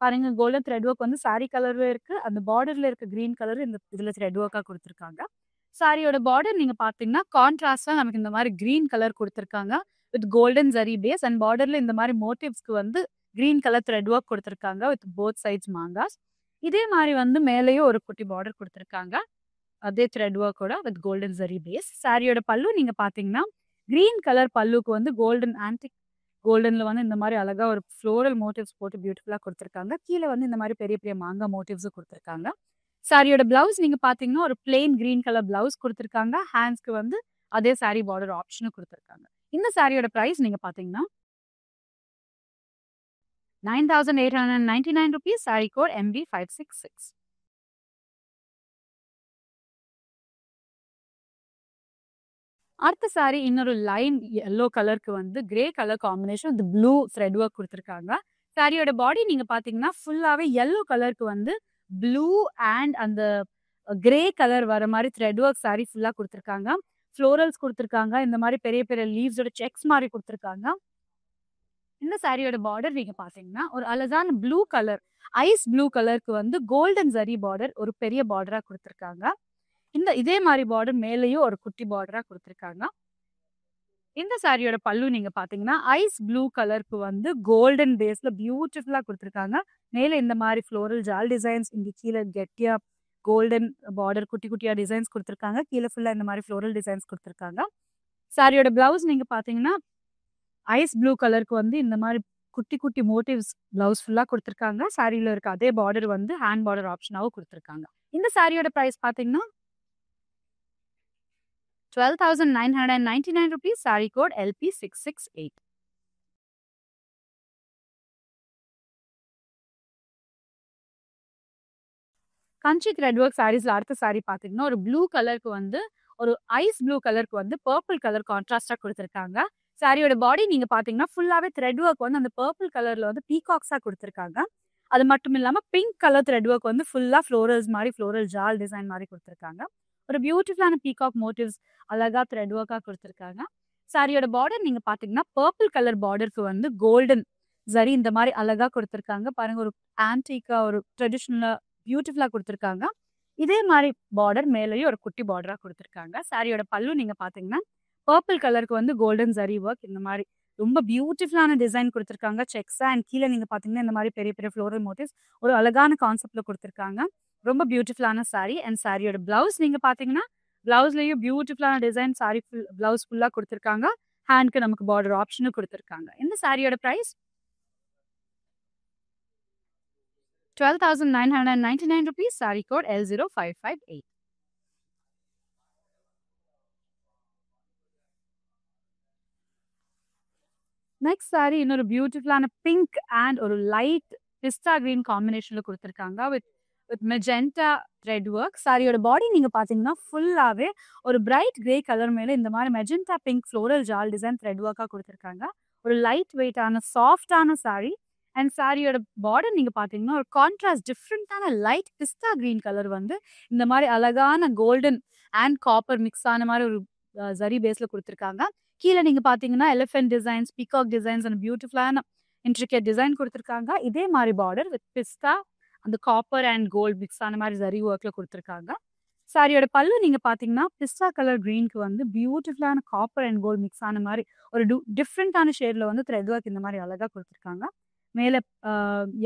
பாருங்க, கோல்டன் த்ரெட் ஒர்க் வந்து சாரி கலர்ல இருக்கு, அந்த பார்டர்ல இருக்க கிரீன் கலர் இந்த இதுல த்ரெட் ஒர்க்கா கொடுத்துருக்காங்க. சாரியோட பார்டர் நீங்க பாத்தீங்கன்னா கான்ட்ராஸ்டா நமக்கு இந்த மாதிரி கிரீன் கலர் கொடுத்துருக்காங்க with golden zari base and பார்டர்ல இந்த மாதிரி மோட்டிவ்ஸ்க்கு வந்து கிரீன் கலர் த்ரெட் ஒர்க் கொடுத்துருக்காங்க வித் போத் சைட்ஸ் மாங்காஸ். இதே மாதிரி வந்து மேலேயும் ஒரு குட்டி பார்டர் கொடுத்துருக்காங்க அதே த்ரெட் ஒர்க்கோட வித் கோல்டன் ஜரி பேஸ். சாரியோட பல்லு நீங்க பாத்தீங்கன்னா கிரீன் கலர் பல்லுக்கு வந்து கோல்டன் ஆன்டிக் கோல்டன்ல வந்து இந்த மாதிரி அழகா ஒரு ஃப்ளோரல் மோட்டிவ்ஸ் போட்டு பியூட்டிஃபுல்லா கொடுத்துருக்காங்க. கீழே வந்து இந்த மாதிரி பெரிய பெரிய மாங்கா மோட்டிவ்ஸும் கொடுத்துருக்காங்க. சாரியோட பிளவுஸ் நீங்க பாத்தீங்கன்னா ஒரு பிளெயின் கிரீன் கலர் பிளவுஸ் கொடுத்துருக்காங்க. ஹேண்ட்ஸ்க்கு வந்து அதே சாரி பார்டர் ஆப்ஷனும் கொடுத்துருக்காங்க. இந்த சாரியோட பிரைஸ் நீங்க பாத்தீங்கன்னா 9,899 rupees. Sorry code MB566. அடுத்த சாரி இன்னொரு லைன் எல்லோ கலருக்கு வந்து grey colour combination with blue thread work கொடுத்துருக்காங்க. சாரியோட பாடி நீங்க பாத்தீங்கன்னா ஃபுல்லாவே எல்லோ கலருக்கு வந்து ப்ளூ அண்ட் அந்த கிரே கலர் வர மாதிரி த்ரெட் ஒர்க் சாரி ஃபுல்லா கொடுத்துருக்காங்க. ஃப்ளோரல்ஸ் கொடுத்துருக்காங்க. இந்த மாதிரி பெரிய பெரிய லீவ்ஸோட செக்ஸ் மாதிரி கொடுத்துருக்காங்க. இந்த சாரியோட பார்டர் நீங்க பாத்தீங்கன்னா ஒரு அழகான ப்ளூ கலர், ஐஸ் ப்ளூ கலருக்கு வந்து கோல்டன் ஜரி பார்டர் ஒரு பெரிய பார்டரா கொடுத்துருக்காங்க. இதே மாதிரி பார்டர் மேலேயும் ஒரு குட்டி பார்டரா கொடுத்துருக்காங்க. இந்த சாரியோட பல்லு நீங்க பாத்தீங்கன்னா ஐஸ் ப்ளூ கலருக்கு வந்து கோல்டன் பேஸ்ல பியூட்டிஃபுல்லா கொடுத்துருக்காங்க. மேல இந்த மாதிரி ஃப்ளோரல் ஜால் டிசைன்ஸ், இங்க கீழே கெட்டியா கோல்டன் பார்டர் குட்டி குட்டியா டிசைன்ஸ் கொடுத்துருக்காங்க. கீழே ஃபுல்லா இந்த மாதிரி ஃப்ளோரல் டிசைன்ஸ் கொடுத்துருக்காங்க. சாரியோட பிளவுஸ் நீங்க பாத்தீங்கன்னா ஐஸ் ப்ளூ கலருக்கு வந்து இந்த மாதிரி குட்டி குட்டி மோட்டிவ்ஸ் பிளவுஸ் ஃபுல்லா கொடுத்துருக்காங்க. சாரியில இருக்க அதே பார்டர் வந்து ஹேண்ட் பார்டர் ஆப்ஷனாவும் கொடுத்துருக்காங்க. இந்த சாரியோட பிரைஸ் பாத்தீங்கன்னா 12,999 rupees. Sorry code LP668. கஞ்சி த்ரெட் ஒர்க் சாரீஸ்ல அடுத்த சாரி பாத்தீங்கன்னா ஒரு ப்ளூ கலருக்கு வந்து ஒரு ஐஸ் ப்ளூ கலருக்கு வந்து பர்பிள் கலர் கான்ட்ராஸ்டா கொடுத்துருக்காங்க. சாரியோட பாடி நீங்க பாத்தீங்கன்னா ஃபுல்லாவே த்ரெட் ஒர்க் வந்து அந்த பர்பிள் கலர்ல வந்து பீகாக்ஸா கொடுத்துருக்காங்க. அது மட்டும் இல்லாம பிங்க் கலர் த்ரெட் ஒர்க் வந்து ஃபுல்லா ஃப்ளோரல்ஸ் மாதிரி ஃப்ளோரல் ஜால் டிசைன் மாதிரி கொடுத்துருக்காங்க. ஒரு பியூட்டிஃபுல்லான பீகாக் மோட்டிவ்ஸ் அழகா த்ரெட் ஒர்க்கா கொடுத்துருக்காங்க. சாரியோட பார்டர் நீங்க பாத்தீங்கன்னா பர்பிள் கலர் பார்டருக்கு வந்து கோல்டன் ஜரி இந்த மாதிரி அழகா கொடுத்துருக்காங்க. பாருங்க, ஒரு ஆன்டிக்கா ஒரு ட்ரெடிஷ்னலா பியூட்டிஃபுல்லா கொடுத்துருக்காங்க. இதே மாதிரி பார்டர் மேலேயும் ஒரு குட்டி பார்டரா கொடுத்துருக்காங்க. சாரியோட பல்லு நீங்க பாத்தீங்கன்னா பர்பிள் கலருக்கு வந்து கோல்டன் ஜரி ஒர்க் இந்த மாதிரி ரொம்ப பியூட்டிஃபுல்லான டிசைன் கொடுத்துருக்காங்க செக்ஸா. அண்ட் கீழே நீங்க பாத்தீங்கன்னா இந்த மாதிரி பெரிய பெரிய ஃப்ளோரல் மோட்டிவ்ஸ் ஒரு அழகான கான்செப்ட்ல கொடுத்துருக்காங்க. ரொம்ப பியூட்டிஃபுல்லான சாரி. அண்ட் சாரியோட பிளவுஸ் நீங்க பாத்தீங்கன்னா பிளவுஸ்லயும் பியூட்டிஃபுல்லான டிசைன் சாரி பிளவுஸ் ஃபுல்லா கொடுத்துருக்காங்க. ஹேண்ட்க்கு நமக்கு பார்டர் ஆப்ஷனும் கொடுத்துருக்காங்க. இந்த சாரியோட price 12,999 rupees. Saree code L0558. Next sari இன்னொரு பியூட்டிஃபுல்லான பிங்க் அண்ட் ஒரு லைட் பிஸ்டா கிரீன் காம்பினேஷன்ல கொடுத்துருக்காங்க வித் மெஜெண்டா த்ரெட் ஒர்க். சாரியோட பாடி நீங்க பாத்தீங்கன்னா ஃபுல்லாவே ஒரு பிரைட் கிரே கலர் மேல இந்த மாதிரி magenta pink floral jaal design thread ஒர்க்கா கொடுத்துருக்காங்க. ஒரு லைட் வெயிட்டான சாஃப்டான சாரி. அண்ட் சாரியோட பார்டர் நீங்க பாத்தீங்கன்னா ஒரு கான்ட்ராஸ்ட் டிஃப்ரெண்டான லைட் பிஸ்டா கிரீன் கலர் வந்து இந்த மாதிரி அழகான கோல்டன் அண்ட் காப்பர் மிக்ஸ் ஆன மாதிரி ஒரு ஜரி பேஸ்ல கொடுத்துருக்காங்க. கீழே நீங்க பாத்தீங்கன்னா elephant designs, peacock designs and பியூட்டிஃபுல்லான இன்ட்ரிகேட் டிசைன் கொடுத்துருக்காங்க. இதே மாதிரி பார்டர் வித் பிஸ்டா அந்த காப்பர் அண்ட் கோல்ட் மிக்ஸ் ஆன மாதிரி ஜரி ஒர்க்ல கொடுத்துருக்காங்க. சாரியோட பல்லு நீங்க பாத்தீங்கன்னா பிஸ்டா கலர் கிரீனுக்கு வந்து பியூட்டிஃபுல்லான காப்பர் அண்ட் கோல்ட் மிக்ஸ் ஆன மாதிரி ஒரு டிஃப்ரெண்டான ஷேட்ல வந்து த்ரெட் ஒர்க் இந்த மாதிரி அழகா கொடுத்துருக்காங்க. மேல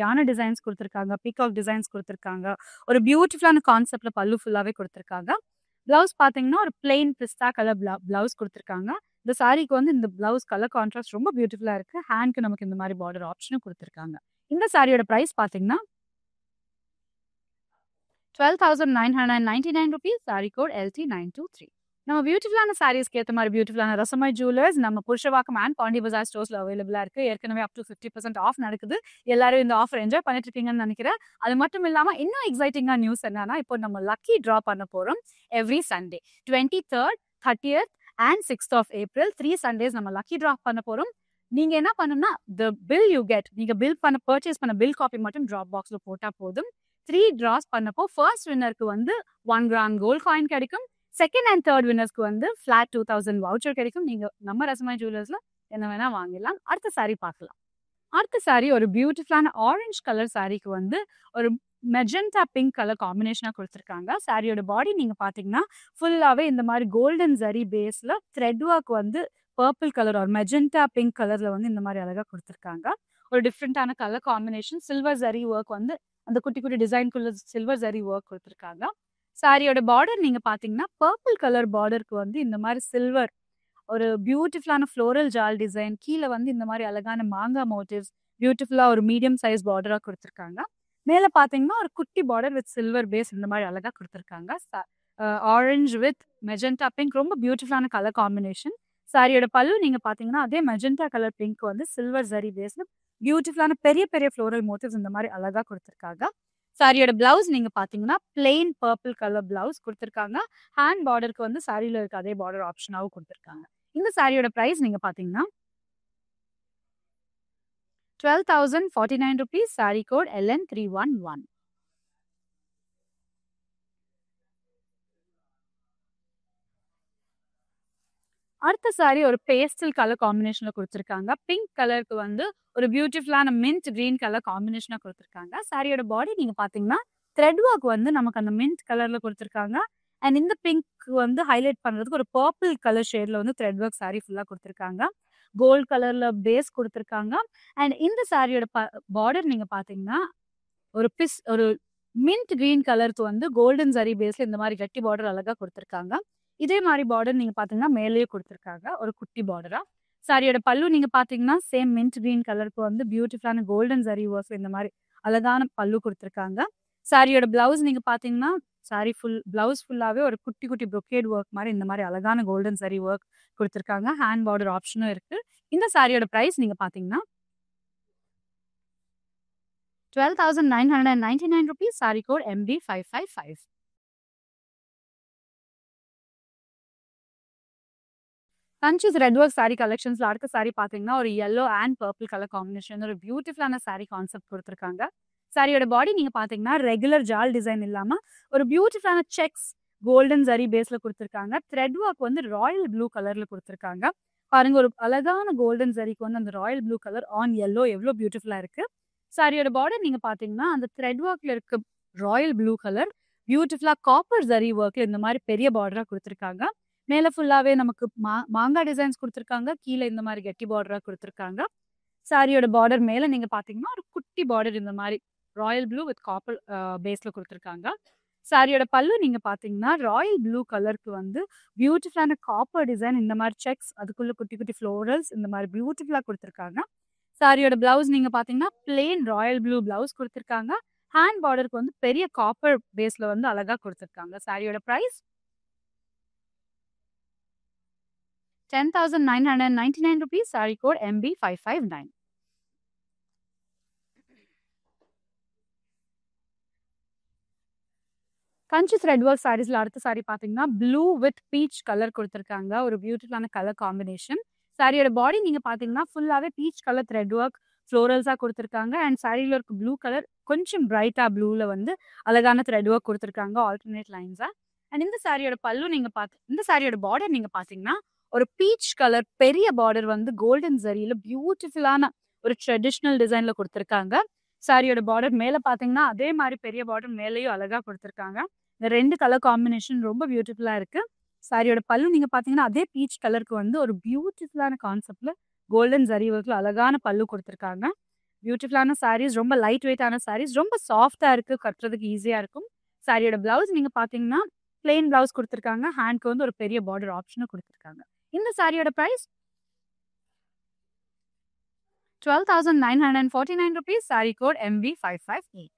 யானை டிசைன்ஸ் கொடுத்துருக்காங்க, பீகாக் டிசைன்ஸ் கொடுத்துருக்காங்க. ஒரு பியூட்டிஃபுல்லான கான்செப்ட்ல பல்லு ஃபுல்லாவே கொடுத்துருக்காங்க. பிளவுஸ் பாத்தீங்கன்னா ஒரு பிளெயின் பிஸ்டா கலர் பிளவுஸ் கொடுத்துருக்காங்க. இந்த சாரிக்கு வந்து இந்த பிளவுஸ் கலர் கான்ட்ராஸ்ட் ரொம்ப பியூட்டிஃபுல்லா இருக்கு. ஹேண்ட்க்கு நமக்கு இந்த மாதிரி பார்டர் ஆப்ஷனும் கொடுத்துருக்காங்க. இந்த சாரியோட பிரைஸ் பாத்தீங்கன்னா 12,999 rupees. Saree code LT923. நம்ம பியூட்டிஃபுல்லான சாரீஸ்க்கு ஏற்ற மாதிரி பியூட்டிஃபுல்லான ரசமாய் ஜுவல்லர்ஸ் நம்ம புருஷவாக்கம் அண்ட் பாண்டி பஜார் ஸ்டோர்ஸ்ல அவைலபிளா இருக்கு. ஏற்கனவே அப் டு 50% ஆஃப் நடக்குது. எல்லாரும் இந்த ஆஃபர் என்ஜாய் பண்ணிட்டு இருக்கீங்கன்னு நினைக்கிறேன். அது மட்டும் இல்லாம இன்னும் எக்ஸைட்டிங்கான நியூஸ் என்னன்னா, இப்போ நம்ம லக்கி டிரா பண்ண போறோம் every Sunday 23rd, 30th and 6th of April 3 Sundays நம்ம லக்கி டிரா பண்ண போறோம். நீங்க என்ன பண்ணணும்னா the bill you get, நீங்க பில் பண்ண பர்ச்சேஸ் பண்ண பில் காப்பி மட்டும் டிராப் பாக்ஸ்ல போட்டா போதும். 3 டிராஸ் பண்ணப்போ ஃபர்ஸ்ட் வின்னருக்கு வந்து 1 கிராம் கோல்ட் காயின் கிடைக்கும். செகண்ட் அண்ட் தேர்ட் வின்னர்ஸ்க்கு வந்து ஃபிளாட் 2000 வவுச்சர் கிடைக்கும். நீங்க நம்ம ரசமாய் ஜுவல்லர்ஸ்ல என்ன வேணா வாங்கிடலாம். அடுத்த சாரி பார்க்கலாம். அடுத்த சாரி ஒரு பியூட்டிஃபுல்லான ஆரஞ்சு கலர் சாரிக்கு வந்து ஒரு மெஜெண்டா பிங்க் கலர் காம்பினேஷனா கொடுத்துருக்காங்க. சாரியோட பாடி நீங்க பாத்தீங்கன்னா ஃபுல்லாவே இந்த மாதிரி கோல்டன் ஜரி பேஸ்ல த்ரெட் ஒர்க் வந்து பர்பிள் கலர் ஒரு மெஜெண்டா பிங்க் கலர்ல வந்து இந்த மாதிரி அழகா கொடுத்துருக்காங்க. ஒரு டிஃப்ரெண்டான colour combination. Silver zari work வந்து அந்த குட்டி குட்டி டிசைன்குள்ள சில்வர் ஜரி ஒர்க் கொடுத்துருக்காங்க. சாரியோட பார்டர் நீங்க பாத்தீங்கன்னா பர்பிள் கலர் பார்டருக்கு வந்து இந்த மாதிரி சில்வர் ஒரு பியூட்டிஃபுல்லான ஃப்ளோரல் ஜால் டிசைன், கீழே வந்து இந்த மாதிரி அழகான மாங்காய் மோட்டிவ்ஸ், பியூட்டிஃபுல்லா ஒரு மீடியம் சைஸ் பார்டரா கொடுத்துருக்காங்க. மேல பாத்தீங்கன்னா ஒரு குட்டி பார்டர் வித் சில்வர் பேஸ் இந்த மாதிரி அழகா கொடுத்துருக்காங்க. ஆரஞ்சு வித் மெஜெண்டா பிங்க் ரொம்ப பியூட்டிஃபுல்லான கலர் காம்பினேஷன். சாரியோட பல்லு நீங்க பாத்தீங்கன்னா அதே மெஜெண்டா கலர் பிங்க் வந்து சில்வர் ஜரி பேஸ்ல பியூட்டிஃபுல்லான பெரிய பெரிய ஃப்ளோரல் மோட்டிவ்ஸ் இந்த மாதிரி அழகா கொடுத்துருக்காங்க. சாரியோட பிளவுஸ் நீங்க பாத்தீங்கன்னா பிளெயின் பர்பிள் கலர் பிளவுஸ் கொடுத்துருக்காங்க. ஹேண்ட் பார்டருக்கு வந்து சாரியில இருக்க அதே பார்டர் ஆப்ஷனாவும் கொடுத்துருக்காங்க. இந்த சாரியோட பிரைஸ் நீங்க பாத்தீங்கன்னா 12,049 rupees. Saree code LN311. அடுத்த சாரி ஒரு பேஸ்டல் கலர் காம்பினேஷன்ல கொடுத்துருக்காங்க. பிங்க் கலருக்கு வந்து ஒரு பியூட்டிஃபுல்லான மின்ட் கிரீன் கலர் காம்பினேஷனா கொடுத்துருக்காங்க. சாரியோட பாடி நீங்க பாத்தீங்கன்னா த்ரெட் ஒர்க் வந்து நமக்கு அந்த மின்ட் கலர்ல கொடுத்துருக்காங்க. அண்ட் இந்த பிங்க் வந்து ஹைலைட் பண்றதுக்கு ஒரு பர்பிள் கலர் ஷேட்ல வந்து த்ரெட் ஒர்க் சாரி ஃபுல்லா கொடுத்துருக்காங்க. கோல்ட் கலர்ல பேஸ் கொடுத்துருக்காங்க. அண்ட் இந்த சாரியோட பார்டர் நீங்க பாத்தீங்கன்னா ஒரு மின்ட் கிரீன் கலருக்கு வந்து கோல்டன் ஜரி பேஸ்ல இந்த மாதிரி கட்டி பார்டர் அழகா கொடுத்துருக்காங்க. இதே மாதிரி பார்டர் நீங்க பாத்தீங்கன்னா மேலேயே கொடுத்துருக்காங்க ஒரு குட்டி பார்டரா. சாரியோட பல்லு நீங்க பாத்தீங்கன்னா சேம் மின்ட் கிரீன் கலருக்கு வந்து பியூட்டிஃபுல்லான கோல்டன் ஜரி ஒர்க் இந்த மாதிரி அழகான பல்லு கொடுத்துருக்காங்க. சாரியோட பிளவுஸ் நீங்க பாத்தீங்கன்னா சாரி பிளவுஸ் ஃபுல்லாவே ஒரு குட்டி குட்டி brocade ஒர்க் மாதிரி இந்த மாதிரி அழகான கோல்டன் ஜரி ஒர்க் கொடுத்துருக்காங்க. ஹேண்ட் பார்டர் ஆப்ஷனும் இருக்கு. இந்த சாரியோட பிரைஸ் நீங்க பாத்தீங்கன்னா 12,999 rupees. Saree code MB555. கன்சியூஸ் ரெட் ஒர்க் சாரி கலெக்ஷன்ஸ்ல அடுத்த சாரி பாத்தீங்கன்னா ஒரு yellow and purple colour combination ஒரு பியூட்டிஃபுல்லான சாரி கான்செப்ட் கொடுத்துருக்காங்க. சாரியோட பாடி நீங்க பாத்தீங்கன்னா ரெகுலர் ஜால் டிசைன் இல்லாம ஒரு பியூட்டிஃபுல்லான செக்ஸ் கோல்டன் ஜரி பேஸ்ல கொடுத்துருக்காங்க. த்ரெட் ஒர்க் வந்து ராயல் ப்ளூ கலர்ல கொடுத்துருக்காங்க. பாருங்க ஒரு அழகான கோல்டன் ஜரிக்கு வந்து அந்த Royal blue colour on yellow எவ்வளவு பியூட்டிஃபுல்லா இருக்கு. சாரியோட பார்டர் நீங்க பாத்தீங்கன்னா அந்த த்ரெட் ஒர்க்ல இருக்க ராயல் ப்ளூ கலர் பியூட்டிஃபுல்லா காப்பர் ஜரி ஒர்க்ல இந்த மாதிரி பெரிய பார்டரா கொடுத்துருக்காங்க. மேல ஃபுல்லாவே நமக்கு மாங்காய் டிசைன்ஸ் கொடுத்துருக்காங்க. கீழே இந்த மாதிரி கெட்டி பார்டரா கொடுத்துருக்காங்க. சாரியோட பார்டர் மேல நீங்க பாத்தீங்கன்னா ஒரு குட்டி பார்டர் இந்த மாதிரி ராயல் ப்ளூ வித் காப்பர் பேஸ்ல கொடுத்துருக்காங்க. சாரியோட பல்லு நீங்க பார்த்தீங்கன்னா, ராயல் ப்ளூ கலருக்கு வந்து பியூட்டிஃபுல்லான காப்பர் டிசைன் இந்த மாரி செக்ஸ், அதுக்குள்ள குட்டி குட்டி ஃப்ளோரல்ஸ் இந்த மாரி பியூட்டிஃபுல்லா குடுத்துருக்காங்க. சாரியோட பிளவுஸ் நீங்க பார்த்தீங்கன்னா, பிளெயின் ராயல் ப்ளூ பிளவுஸ் குடுத்துருக்காங்க. ஹேண்ட் பார்டருக்கு வந்து பெரிய காப்பர் பேஸ்ல வந்து அழகா குடுத்துருக்காங்க. சாரியோட பிரைஸ் ₹10,999. Sorry code MB559. கஞ்சி த்ரெட் ஒர்க் சாரீஸ்ல அடுத்த சாரி பார்த்தீங்கன்னா, ப்ளூ வித் பீச் கலர் குடுத்துருக்காங்க. ஒரு பியூட்டிஃபுல்லான கலர் காம்பினேஷன். சாரியோட பாடி நீங்க பார்த்தீங்கன்னா, ஃபுல்லாவே பீச் கலர் த்ரெட் ஒர்க் ஃப்ளோரல்ஸா குடுத்துருக்காங்க. அண்ட் சாரில இருக்க ப்ளூ கலர் கொஞ்சம் பிரைட்டா ப்ளூல வந்து அழகான த்ரெட் ஒர்க் குடுத்துருக்காங்க. ஆல்டர்னேட் லைன்ஸா. அண்ட் இந்த சாரியோட பல்லு நீங்க இந்த சாரியோட பார்டர் நீங்க பார்த்தீங்கன்னா, ஒரு பீச் கலர் பெரிய பார்டர் வந்து கோல்டன் ஜரியில பியூட்டிஃபுல்லான ஒரு ட்ரெடிஷனல் டிசைன்ல குடுத்துருக்காங்க. சாரியோட பார்டர் மேல பார்த்தீங்கன்னா, அதே மாரி பெரிய பார்டர் மேலேயும் அழகா குடுத்துருக்காங்க. இந்த 2 கலர் காம்பினேஷன் ரொம்ப பியூட்டிஃபுல்லா இருக்கு. சாரியோட பல்லு நீங்க பார்த்தீங்கன்னா, அதே பீச் கலருக்கு வந்து ஒரு பியூட்டிஃபுல்லான கான்செப்ட்ல கோல்டன் ஜரி ஒர்க்ல அழகான பல்லு குடுத்துருக்காங்க. பியூட்டிஃபுல்லான சாரீஸ், ரொம்ப லைட் வெயிட்டான சாரீஸ், ரொம்ப சாஃப்ட்டா இருக்கு. கட்டுறதுக்கு ஈஸியா இருக்கும். சாரியோட பிளவுஸ் நீங்க பார்த்தீங்கன்னா, பிளெயின் பிளவுஸ் குடுத்துருக்காங்க. ஹேண்ட்க்கு வந்து ஒரு பெரிய பார்டர் ஆப்ஷனும் குடுத்துருக்காங்க. இந்த சாரியோட பிரைஸ் ₹12,949. Sorry code MB558.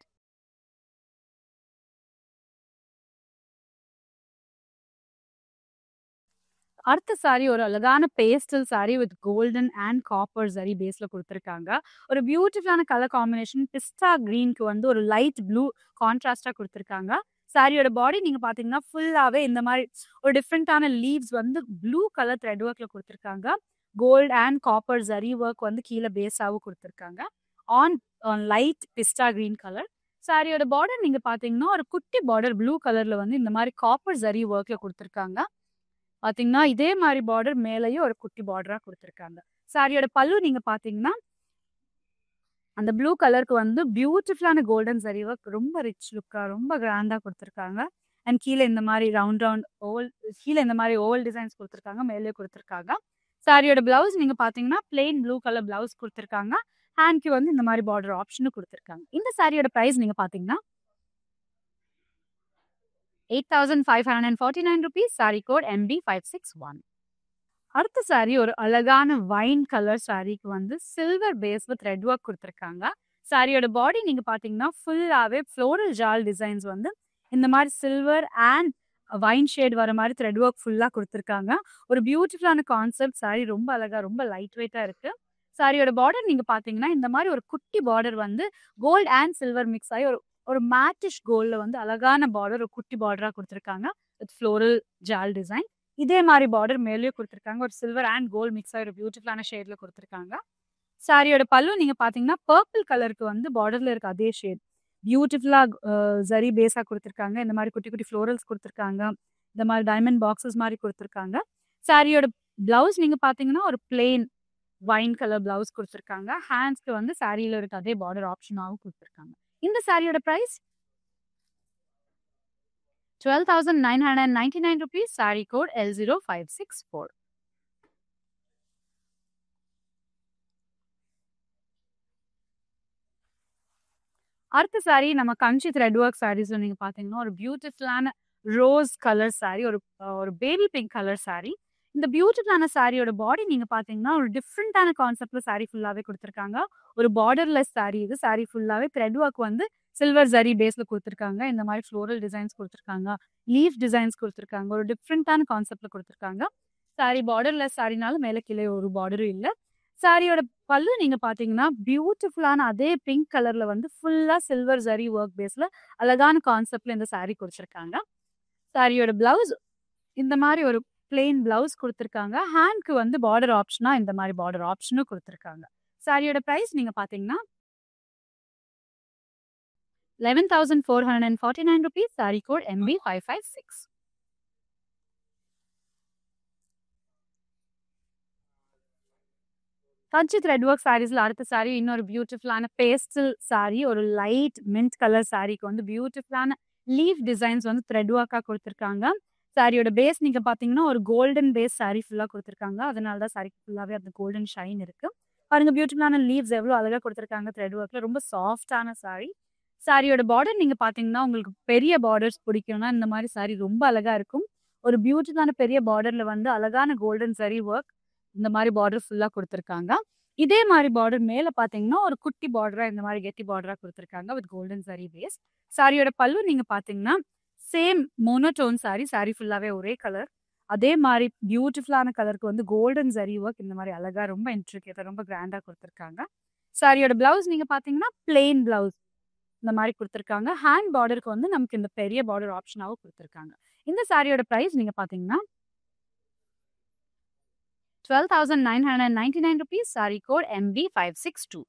அடுத்த சாரி ஒரு அழகான pastel sorry with golden and copper zari பேஸ்ல குடுத்துருக்காங்க. ஒரு பியூட்டிஃபுல்லான கலர் காம்பினேஷன் பிஸ்டா கிரீன்க்கு வந்து ஒரு லைட் ப்ளூ கான்ட்ராஸ்ட்டா குடுத்துருக்காங்க. சாரியோட பாடி நீங்க பார்த்தீங்கன்னா, ஃபுல்லாவே இந்த மாரி ஒரு டிஃபரண்டான லீவ்ஸ் வந்து ப்ளூ கலர் த்ரெட் ஒர்க்ல குடுத்துருக்காங்க. Gold and copper zari work வந்து கீழ பேஸாவும் குடுத்துருக்காங்க. On light pista green colour. சாரியோட பார்டர் நீங்க பார்த்தீங்கன்னா, ஒரு குட்டி பார்டர் ப்ளூ கலர்ல வந்து இந்த மாரி காப்பர் ஜரி ஒர்க்ல குடுத்துருக்காங்க. பார்த்தீங்கன்னா, இதே மாரி பார்டர் மேலயும் ஒரு குட்டி பார்டரா குடுத்துருக்காங்க. சாரியோட பல்லு நீங்க பார்த்தீங்கன்னா, அந்த ப்ளூ கலருக்கு வந்து பியூட்டிஃபுல்லான கோல்டன் ஜரி ஒர்க் ரொம்ப ரிச் லுக்கா, ரொம்ப கிராண்டா குடுத்துருக்காங்க. அண்ட் கீழ இந்த மாரி ரவுண்ட் ரவுண்ட் ஓவல் கீழ இந்த மாரி ஓவல் டிசைன்ஸ் குடுத்துருக்காங்க. மேலயும் குடுத்துருக்காங்க. சாரியோட பிளவுஸ் நீங்க பார்த்தீங்கன்னா, பிளெயின் ப்ளூ கலர் பிளவுஸ் குடுத்துருக்காங்க. ஹேண்ட்க்கு வந்து இந்த மாரி பார்டர் ஆப்ஷனும் குடுத்துருக்காங்க. இந்த சாரியோட பிரைஸ் நீங்க பார்த்தீங்கன்னா ₹8,549. Sari code MB561. அடுத்த சாரி ஒரு அழகான வைன் கலர் சாரிக்கு வந்து silver base with red work குடுத்துருக்காங்க. சாரியோட பாடி நீங்க பார்த்தீங்கன்னா, ஃபுல்லாவே ஃப்ளோரல் ஜால் டிசைன்ஸ் வந்து இந்த மாரி சில்வர் அண்ட் வைன் ஷேட் வர மாரி த்ரெட் ஒர்க் ஃபுல்லா குடுத்துருக்காங்க. ஒரு பியூட்டிஃபுல்லான கான்செப்ட் சாரி ரொம்ப அழகா, ரொம்ப லைட் வெயிட்டா இருக்கு. சாரியோட பார்டர் நீங்க பார்த்தீங்கன்னா, இந்த மாரி ஒரு குட்டி பார்டர் வந்து கோல்ட் அண்ட் சில்வர் மிக்ஸ் ஆயி ஒரு ஒரு மேட்டிஷ் கோல்ட்ல வந்து அழகான பார்டர் ஒரு குட்டி பார்டரா குடுத்துருக்காங்க. With floral jaal design. இதே மாரி பார்டர் மேலயும் குடுத்துருக்காங்க. ஒரு சில்வர் அண்ட் கோல்ட் மிக்ஸ் ஆயி ஒரு பியூட்டிஃபுல்லான ஷேட்ல குடுத்துருக்காங்க. சாரியோட பல்லு நீங்க பார்த்தீங்கன்னா, பர்பிள் கலருக்கு வந்து பார்டர்ல இருக்க அதே ஷேட். பியூட்டிஃபுல்லா ஜரி பேஸா குடுத்துருக்காங்க. இந்த மாரி குட்டி குட்டி ஃப்ளோரல்ஸ் குடுத்துருக்காங்க. இந்த மாரி டைமண்ட் பாக்ஸஸ் மாரி குடுத்துருக்காங்க. சாரியோட பிளவுஸ் நீங்க பார்த்தீங்கன்னா, ஒரு பிளெயின் வைன் கலர் பிளவுஸ் குடுத்துருக்காங்க. ஹேண்ட்ஸ்க்கு வந்து சாரியில இருக்க அதே பார்டர் ஆப்ஷனாவும் குடுத்துருக்காங்க. இந்த சாரியோட பிரைஸ் ₹12,999. Sorry code L0564. அடுத்த சாரி நம்ம கஞ்சி த்ரெட் ஒர்க் சாரீஸ்ல நீங்க பார்த்தீங்கன்னா, ஒரு பியூட்டிஃபுல்லான ரோஸ் கலர் சாரி. ஒரு பேபி பிங்க் கலர் சாரி. இந்த பியூட்டிஃபுல்லான சாரியோட பாடி நீங்க பார்த்தீங்கன்னா, ஒரு டிஃபரண்டான கான்செப்ட்ல சாரி ஃபுல்லாவே குடுத்துருக்காங்க. ஒரு பார்டர்லெஸ் சாரி இது. சாரி ஃபுல்லாவே த்ரெட் ஒர்க் வந்து சில்வர் ஜரி பேஸ்ல குடுத்துருக்காங்க. இந்த மாரி ஃப்ளோரல் டிசைன்ஸ் குடுத்துருக்காங்க. லீஃப் டிசைன்ஸ் குடுத்துருக்காங்க. ஒரு டிஃபரண்டான கான்செப்ட்ல குடுத்துருக்காங்க. சாரி பார்டர்லெஸ் சாரினால மேல கீழ ஒரு பார்டரும் இல்ல. சாரியோட பல்லு நீங்க பார்த்தீங்கன்னா, பியூட்டிஃபுல்லான அதே பிங்க் கலர்ல வந்து ஃபுல்லா சில்வர் ஜரி ஒர்க் பேஸ்ல அழகான கான்செப்ட்ல இந்த சாரி குடுத்துருக்காங்க. சாரியோட பிளவுஸ் இந்த மாரி ஒரு பிளெயின் பிளவுஸ் குடுத்துருக்காங்க. ஹேண்ட்க்கு வந்து பார்டர் ஆப்ஷனா இந்த மாரி பார்டர் ஆப்ஷனும் குடுத்துருக்காங்க. சாரியோட பிரைஸ் நீங்க பார்த்தீங்கன்னா ₹11,449. Sari code MB556. Kanchi thread work சாரீஸ்ல அடுத்த சாரி இன்னொரு பியூட்டிஃபுல்லான பேஸ்டல் சாரி. ஒரு லைட் மின்ட் கலர் சாரிக்கு வந்து பியூட்டிஃபுல்லான லீஃப் டிசைன்ஸ் வந்து த்ரெட் ஒர்க்கா குடுத்துருக்காங்க. சாரியோட பேஸ் நீங்க பார்த்தீங்கன்னா, ஒரு கோல்டன் பேஸ் சாரி ஃபுல்லா குடுத்துருக்காங்க. அதனால தான் சாரிக்கு ஃபுல்லாவே அந்த கோல்டன் ஷைன் இருக்கு. பாருங்க பியூட்டிஃபுல்லான லீவ்ஸ் எவ்ளோ அழகா குடுத்துருக்காங்க த்ரெட் ஒர்க்ல. ரொம்ப சாஃப்ட்டான சாரி. சாரியோட பார்டர் நீங்க பார்த்தீங்கன்னா, உங்களுக்கு பெரிய பார்டர்ஸ் பிடிக்கும்னா, இந்த மாரி சாரி ரொம்ப அழகா இருக்கும். ஒரு பியூட்டிஃபுல்லான பெரிய பார்டர்ல வந்து அழகான கோல்டன் ஜரி ஒர்க் இந்த மாரி பார்டர் ஃபுல்லா குடுத்துருக்காங்க. இதே மாரி பார்டர் மேல பார்த்தீங்கன்னா, ஒரு குட்டி பார்டரா இந்த மாரி கெட்டி பார்டரா குடுத்துருக்காங்க வித் கோல்டன் ஜரி பேஸ். சாரியோட பல்லு நீங்க பார்த்தீங்கன்னா, சேம் மோனோடோன் சாரி. சாரி ஃபுல்லாவே ஒரே கலர். அதே மாரி பியூட்டிஃபுல்லான கலருக்கு வந்து கோல்டன் ஜரி ஒர்க் இந்த மாரி அழகா ரொம்ப இன்ட்ரிகேட்டா ரொம்ப கிராண்டா குடுத்துருக்காங்க. சாரியோட பிளவுஸ் நீங்க பார்த்தீங்கன்னா, பிளெயின் பிளவுஸ் இந்த மாரி குடுத்துருக்காங்க. ஹேண்ட் பார்டருக்கு வந்து நமக்கு இந்த பெரிய பார்டர் ஆப்ஷனாவும் குடுத்துருக்காங்க. இந்த சாரியோட பிரைஸ் நீங்க பார்த்தீங்கன்னா, ₹12,999 சாரி கோட் MB562.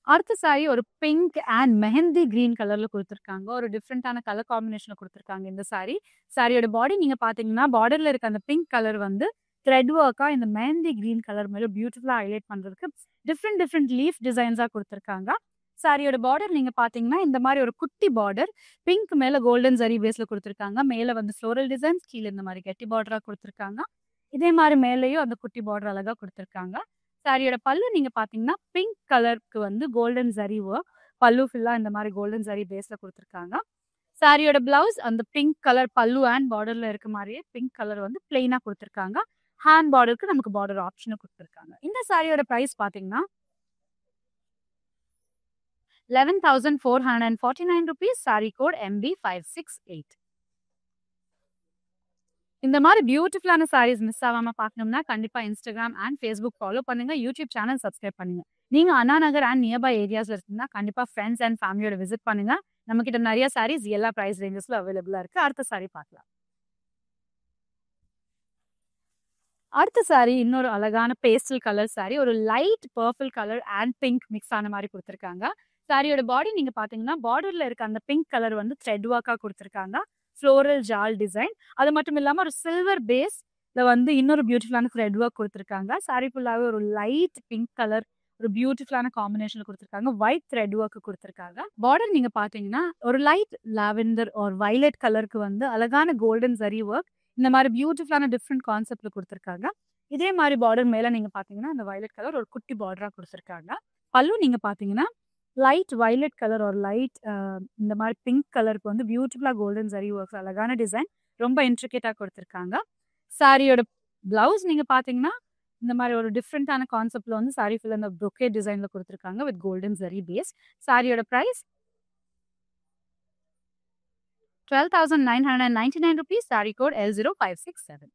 அடுத்த சாரி ஒரு பிங்க் அண்ட் மெஹந்தி கிரீன் கலர்ல குடுத்துருக்காங்க. ஒரு டிஃபரண்டான கலர் காம்பினேஷன்ல குடுத்துருக்காங்க இந்த சாரி. சாரியோட பாடி நீங்க பார்த்தீங்கன்னா, பார்டர்ல இருக்க அந்த பிங்க் கலர் வந்து த்ரெட் ஒர்க்கா இந்த மெஹந்தி கிரீன் கலர் மேல பியூட்டிஃபுல்லா ஹைலைட் பண்றதுக்கு டிஃபரெண்ட் டிஃபரெண்ட் லீஃப் டிசைன்ஸா குடுத்துருக்காங்க. சாரியோட பார்டர் நீங்க பார்த்தீங்கன்னா, இந்த மாரி ஒரு குட்டி பார்டர் பிங்க் மேல கோல்டன் ஜரி பேஸ்ல குடுத்துருக்காங்க. மேல வந்து ஃப்ளோரல் டிசைன்ஸ், கீழ இந்த மாரி கெட்டி பார்டரா குடுத்துருக்காங்க. இதே மாரி மேலயும் அந்த குட்டி பார்டர் அழகா குடுத்துருக்காங்க. சாரியோட பல்லு நீங்க பார்த்தீங்கன்னா, பிங்க் கலருக்கு வந்து கோல்டன் ஜரி ஒர்க். பல்லு ஃபுல்லா இந்த மாரி கோல்டன் ஜரி பேஸ்ல குடுத்துருக்காங்க. சாரியோட பிளவுஸ் அந்த பிங்க் கலர் பல்லு அண்ட் பார்டர்ல இருக்க மாரியே பிங்க் கலர் வந்து பிளெயினா குடுத்துருக்காங்க. ஹேண்ட் பார்டருக்கு நமக்கு பார்டர் ஆப்ஷனும் குடுத்துருக்காங்க. இந்த சாரியோட பிரைஸ் பார்த்தீங்கன்னா, ₹11,449 சாரி கோட் MB568. இந்த மாரி பியூட்டிஃபுல்லான சாரீஸ் மிஸ் ஆவாம பார்க்கணும்னா, கண்டிப்பா Instagram அண்ட் Facebook ஃபாலோ பண்ணுங்க. YouTube சேனல் சப்ஸ்கிரைப் பண்ணுங்க. நீங்க அண்ணா நகர் அண்ட் நியர்பை ஏரியாஸ்ல இருக்கீங்கன்னா, கண்டிப்பா ஃபிரெண்ட்ஸ் அண்ட் ஃபேமிலியோட விசிட் பண்ணுங்க. நம்மகிட்ட நெறைய சாரீஸ் எல்லா பிரைஸ் ரேஞ்சஸ்ல அவைலபிளா இருக்கு. அடுத்த சாரி பார்க்கலாம். அடுத்த சாரி இன்னொரு அழகான பேஸ்டல் கலர் சாரி. ஒரு light purple colour and pink mix ஆன மாரி குடுத்துருக்காங்க. சாரியோட பாடி நீங்க பார்த்தீங்கன்னா, பார்டர்ல இருக்க அந்த பிங்க் கலர் வந்து த்ரெட் ஒர்க்கா குடுத்துருக்காங்க. Floral jaal design. அது மட்டும் இல்லாம ஒரு சில்வர் பேஸ்ல வந்து இன்னொரு பியூட்டிஃபுல்லான த்ரெட் ஒர்க் குடுத்துருக்காங்க. சாரி ஃபுல்லாவே ஒரு லைட் பிங்க் கலர் ஒரு பியூட்டிஃபுல்லான காம்பினேஷன்ல குடுத்துருக்காங்க. ஒயிட் த்ரெட் ஒர்க் குடுத்துருக்காங்க. பார்டர் நீங்க பார்த்தீங்கன்னா, ஒரு லைட் லாவெண்டர் ஆர் வயலட் கலருக்கு வந்து அழகான கோல்டன் ஜரி ஒர்க் இந்த மாரி பியூட்டிஃபுல்லான டிஃபரெண்ட் கான்செப்ட்ல குடுத்துருக்காங்க. இதே மாரி பார்டர் மேல நீங்க பார்த்தீங்கன்னா, அந்த வயலட் கலர் ஒரு குட்டி பார்டரா குடுத்துருக்காங்க. பல்லு நீங்க பார்த்தீங்கன்னா, லைட் வயலட் கலர் ஒரு லைட் இந்த மாரி பிங்க் கலருக்கு வந்து பியூட்டிஃபுல்லா கோல்டன் ஜரி ஒர்க்ஸ் அழகான டிசைன். ரொம்ப இன்ட்ரிகேட்டா குடுத்துருக்காங்க. சாரியோட பிளவுஸ் நீங்க பார்த்தீங்கன்னா, இந்த மாரி ஒரு டிஃபரெண்டான கான்செப்ட்ல வந்து சாரி ஃபுல்லா இந்த பொக்கே டிசைன்ல குடுத்துருக்காங்க வித் கோல்டன் ஜரி பேஸ். சாரியோட பிரைஸ் ₹12,999 சாரி கோட் L0567.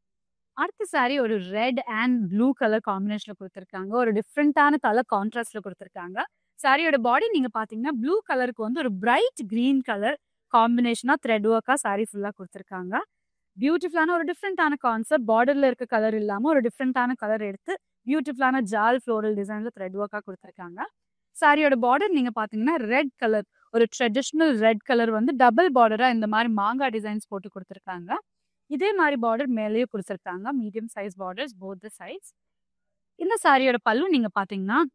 அடுத்த சாரி ஒரு ரெட் அண்ட் ப்ளூ கலர் காம்பினேஷன்ல குடுத்துருக்காங்க. ஒரு டிஃபரெண்டான கலர் கான்ட்ராஸ்ட்ல குடுத்துருக்காங்க. சாரியோட பாடி நீங்க பார்த்தீங்கன்னா, ப்ளூ கலருக்கு வந்து ஒரு பிரைட் கிரீன் கலர் காம்பினேஷனா த்ரெட் ஒர்க்கா சாரி ஃபுல்லா குடுத்துருக்காங்க. பியூட்டிஃபுல்லான ஒரு டிஃபரெண்டான கான்செப்ட். பார்டர்ல இருக்க கலர் இல்லாம ஒரு டிஃபரெண்டான கலர் எடுத்து பியூட்டிஃபுல்லான ஜால் ஃப்ளோரல் டிசைன்ல த்ரெட் ஒர்க்கா குடுத்துருக்காங்க. சாரியோட பார்டர் நீங்க பார்த்தீங்கன்னா, ரெட் கலர் ஒரு ட்ரெடிஷனல் ரெட் கலர் வந்து டபுள் பார்டரா இந்த மாரி மாங்கா டிசைன்ஸ் போட்டு குடுத்துருக்காங்க. இதே மாரி பார்டர் மேலயும் குடுத்துருக்காங்க. Medium size borders both the sides. இந்த சாரியோட பல்லு நீங்க பார்த்தீங்கன்னா,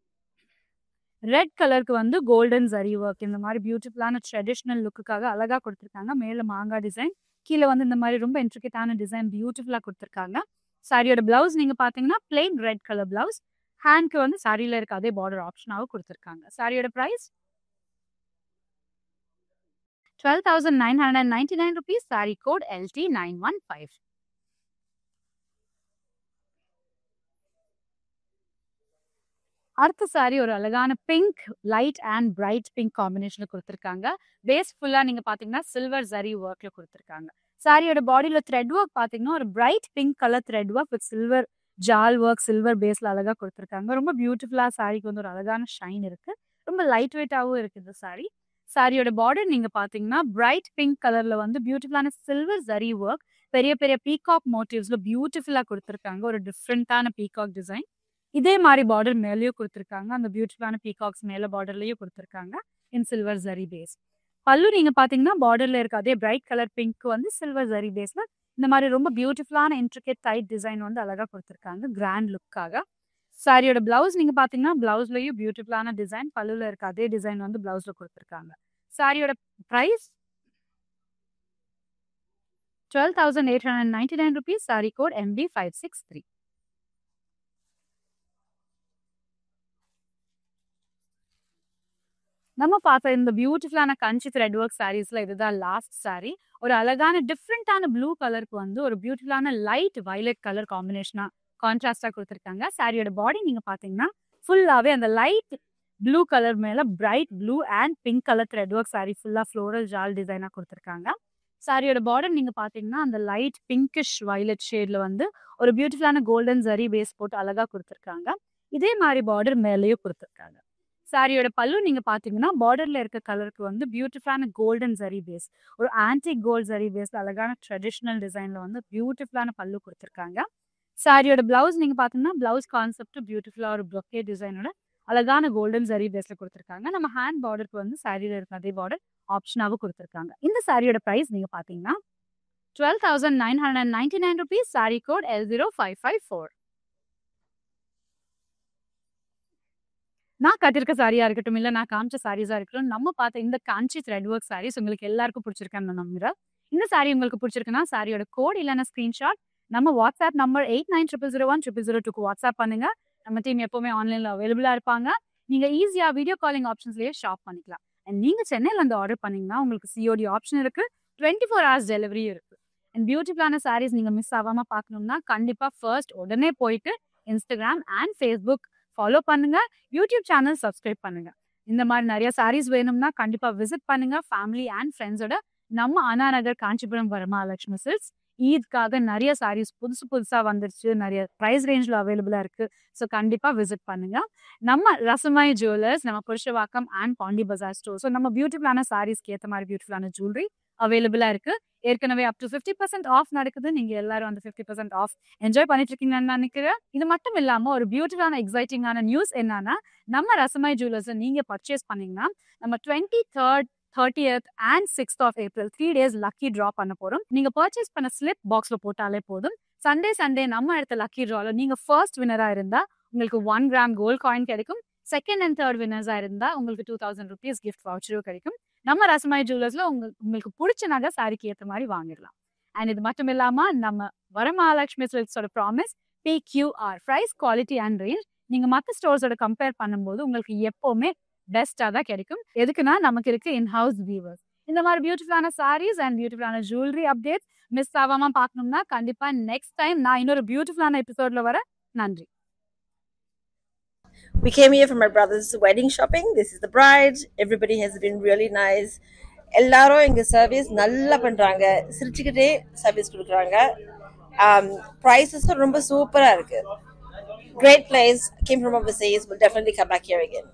ரெட் கலருக்கு வந்து கோல்டன் ஜரி ஒர்க் இந்த மாரி பியூட்டிஃபுல்லான ட்ரெடிஷனல் லுக்குக்காக அழகா குடுத்துருக்காங்க. மேல மாங்கா டிசைன். கீழ வந்து இந்த மாரி ரொம்ப இன்ட்ரிகேட்டான டிசைன் பியூட்டிஃபுல்லா குடுத்துருக்காங்க. சாரியோட பிளவுஸ் நீங்க பார்த்தீங்கன்னா, பிளெயின் ரெட் கலர் பிளவுஸ். ஹேண்ட்க்கு வந்து சாரில இருக்க அதே பார்டர் ஆப்ஷனாவும் குடுத்துருக்காங்க. சாரியோட பிரைஸ் ₹12,999 சாரி கோட் LT915. அடுத்த சாரி ஒரு அழகான pink light and bright pink காம்பினேஷன்ல குடுத்துருக்காங்க. பேஸ் ஃபுல்லா நீங்க பார்த்தீங்கன்னா, சில்வர் ஜரி ஒர்க்ல குடுத்துருக்காங்க. சாரியோட பாடியில த்ரெட் ஒர்க் பார்த்தீங்கன்னா, ஒரு bright pink colour thread work with silver jaal work silver பேஸ்ல அழகா குடுத்துருக்காங்க. ரொம்ப பியூட்டிஃபுல்லா சாரிக்கு வந்து ஒரு அழகான ஷைன் இருக்கு. ரொம்ப லைட் வெயிட்டாவும் இருக்கு இந்த சாரி. சாரியோட பார்டர் நீங்க பார்த்தீங்கன்னா, பிரைட் பிங்க் கலர்ல வந்து பியூட்டிஃபுல்லான சில்வர் ஜரி ஒர்க் பெரிய பெரிய பீகாக் மோட்டிவ்ஸ்ல பியூட்டிஃபுல்லா குடுத்துருக்காங்க. ஒரு டிஃபரெண்டான பீகாக் டிசைன். இதே மாரி பார்டர் மேலயும் குடுத்துருக்காங்க. அந்த பியூட்டிஃபுல்லான பீகாக்ஸ் மேல பார்டர்லயும் குடுத்துருக்காங்க. இன் சில்வர் ஜரி பேஸ். பல்லு நீங்க பார்த்தீங்கன்னா, பார்டர்ல இருக்க அதே பிரைட் கலர் பிங்க் வந்து சில்வர் ஜரி பேஸ்ல இந்த மாரி ரொம்ப பியூட்டிஃபுல்லான இன்ட்ரிகேட் டைட் டிசைன் வந்து அழகா குடுத்துருக்காங்க. கிராண்ட் லுக்காக. சாரியோட பிளவுஸ் நீங்க பார்த்தீங்கன்னா, பிளவுஸ்லயும் பியூட்டிஃபுல்லான டிசைன். பல்லுல இருக்க அதே டிசைன் வந்து பிளவுஸ்ல குடுத்துருக்காங்க. சாரியோட பிரைஸ் ₹12,899 சாரி கோட் MB563. நம்ம பார்த்த இந்த பியூட்டிஃபுல்லான கஞ்சி த்ரெட் ஒர்க் சாரீஸ்ல இதுதான் லாஸ்ட் சாரீ. ஒரு அழகான டிஃப்ரெண்டான ப்ளூ கலருக்கு வந்து ஒரு பியூட்டிஃபுல்லான லைட் வயலட் கலர் காம்பினேஷனா கான்ட்ராஸ்டா கொடுத்துருக்காங்க. சாரியோட பாடி நீங்க பாத்தீங்கன்னா ஃபுல்லாவே அந்த லைட் ப்ளூ கலர் மேல bright blue and pink colour thread work sari ஃபுல்லா ஃப்ளோரல் ஜால் டிசைனா கொடுத்துருக்காங்க. சாரியோட பார்டர் நீங்க பாத்தீங்கன்னா அந்த லைட் பிங்கிஷ் வயலட் ஷேட்ல வந்து ஒரு பியூட்டிஃபுல்லான கோல்டன் ஜரி பேஸ் போட்டு அழகா கொடுத்துருக்காங்க. இதே மாதிரி பார்டர் மேலேயும் கொடுத்துருக்காங்க. சாரியோட பல்லு நீங்க பாத்தீங்கன்னா பார்டர்ல இருக்க கலருக்கு வந்து பியூட்டிஃபுல்லான கோல்டன் ஜரி பேஸ், ஒரு ஆன்டிக் கோல்ட் ஜரி பேஸ்ல அழகான ட்ரெடிஷனல் டிசைன்ல வந்து பியூட்டிஃபுல்லான பல்லு கொடுத்துருக்காங்க. சாரியோட பிளவுஸ் நீங்க பாத்தீங்கன்னா பிளவுஸ் கான்செப்ட் பியூட்டிஃபுல்லா ஒரு ப்ரொக்கே டிசைனோட அழகான கோல்டன் ஜரி பேஸ்ல கொடுத்துருக்காங்க. நம்ம ஹேண்ட் பார்டருக்கு வந்து சாரியில இருக்க அதே பார்டர் ஆப்ஷனாவும் கொடுத்துருக்காங்க. இந்த சாரியோட பிரைஸ் நீங்க பாத்தீங்கன்னா 12,999 rupees. Sorry code L0554. நான் கட்டிருக்க சாரியா இருக்கட்டும், இல்ல நான் காமிச்ச சாரீஸா இருக்கட்டும், நம்ம பார்த்த இந்த காஞ்சி த்ரெட் ஒர்க் சாரீஸ் உங்களுக்கு எல்லாருக்கும் பிடிச்சிருக்கேன்னு நான் நம்புறேன். இந்த சாரி உங்களுக்கு பிடிச்சிருக்குன்னா சாரியோட கோட் இல்லைன்னா ஸ்கிரீன்ஷாட் நம்ம வாட்ஸ்அப் நம்பர் 8900010002க்கு வாட்ஸ்அப் பண்ணுங்க. நம்ம டீம் எப்பவுமே ஆன்லைன்ல அவைலபிளா இருப்பாங்க. நீங்க ஈஸியா வீடியோ காலிங் ஆப்ஷன்ஸ்லயே ஷாப் பண்ணிக்கலாம். அண்ட் நீங்க சென்னையில இருந்து ஆர்டர் பண்ணீங்கன்னா உங்களுக்கு சிஓடி ஆப்ஷன் இருக்கு, 24 hours டெலிவரி இருக்கு. அண்ட் பியூட்டிஃபுல்லான சாரீஸ் நீங்க மிஸ் ஆகாம பார்க்கணும்னா கண்டிப்பா ஃபர்ஸ்ட் உடனே போயிட்டு இன்ஸ்டாகிராம் அண்ட் ஃபேஸ்புக் ஃபாலோ பண்ணுங்க, யூடியூப் சேனல் சப்ஸ்கிரைப் பண்ணுங்க. இந்த மாதிரி நிறைய சாரீஸ் வேணும்னா கண்டிப்பா விசிட் பண்ணுங்க ஃபேமிலி அண்ட் ஃப்ரெண்ட்ஸோட. நம்ம அண்ணா நகர் காஞ்சிபுரம் வரமகாலட்சுமி சில்க்ஸ் ஈத்காக நிறைய சாரீஸ் புதுசா வந்துருச்சு, நிறைய பிரைஸ் ரேஞ்ச்ல அவைலபிளா இருக்கு. ஸோ கண்டிப்பா விசிட் பண்ணுங்க. நம்ம ரசமாய் ஜுவல்லர்ஸ், நம்ம Purasawalkam and Pondy Bazaar store. So நம்ம பியூட்டிஃபுல்லான சாரீஸ்க்கு ஏற்ற மாதிரி பியூட்டிஃபுல்லான ஜுவல்லரி அவைலபிளா இருக்கு. ஏற்கனவே அப் டு 50% ஆஃப் நடக்குது. நீங்க எல்லாரும் அந்த 50% ஆஃப் என்ஜாய் பண்ணிட்டு இருக்கீங்கன்னு நினைக்கிறேன். இது மட்டும் இல்லாம ஒரு பியூட்டிஃபுல்லான எக்ஸைட்டிங்கான நியூஸ் என்னன்னா, நம்ம ரசமாய் ஜுவல்லர்ஸ் நீங்க பர்ச்சேஸ் பண்ணீங்கன்னா நம்ம 23rd 30th and 6th of April 3 days lucky draw பண்ண போறோம். நீங்க பர்ச்சேஸ் பண்ண ஸ்லிப் பாக்ஸ்ல போட்டாலே போதும். சண்டே நம்ம எடுத்த லக்கி ட்ரால நீங்க ஃபர்ஸ்ட் வினரா இருந்தா உங்களுக்கு 1 gram கோல்ட் காயின் கிடைக்கும். செகண்ட் அண்ட் தேர்ட் வினர்ஸா இருந்தா உங்களுக்கு 2000 rupees கிஃப்ட் வவுச்சரும் கிடைக்கும். நம்ம ரசமாய் ஜுவல்லர்ஸ்ல உங்களுக்கு பிடிச்ச நகை சாரிக்கு ஏற்ற மாதிரி வாங்கிடலாம். அண்ட் இது மட்டும் இல்லாம நம்ம வரமகாலட்சுமி சில்க்ஸோட promise PQR, price quality and range. நீங்க மற்ற ஸ்டோர்ஸோட கம்பேர் பண்ணும்போது உங்களுக்கு எப்பவுமே பெஸ்டா தான் கிடைக்கும். எதுக்குன்னா நமக்கு இருக்கு இன்ஹவுஸ் வீவர்ஸ். இந்த மாதிரி பியூட்டிஃபுல்லான சாரீஸ் அண்ட் பியூட்டிஃபுல்லான ஜுவல்லரி அப்டேட்ஸ் மிஸ் ஆகாம பார்க்கணும்னா கண்டிப்பா நெக்ஸ்ட் டைம் நான் இன்னொரு பியூட்டிஃபுல்லான எபிசோட்ல வர. நன்றி. We came here for my brother's wedding shopping. This is the bride. Everybody has been really nice. எல்லாரும் எங்க சர்வீஸ் நல்லா பண்றாங்க, சிரிச்சுக்கிட்டே சர்வீஸ் கொடுக்குறாங்க. ப்ரைஸஸும் ரொம்ப சூப்பரா இருக்கு. Great place. Came from overseas. Will definitely come back here again.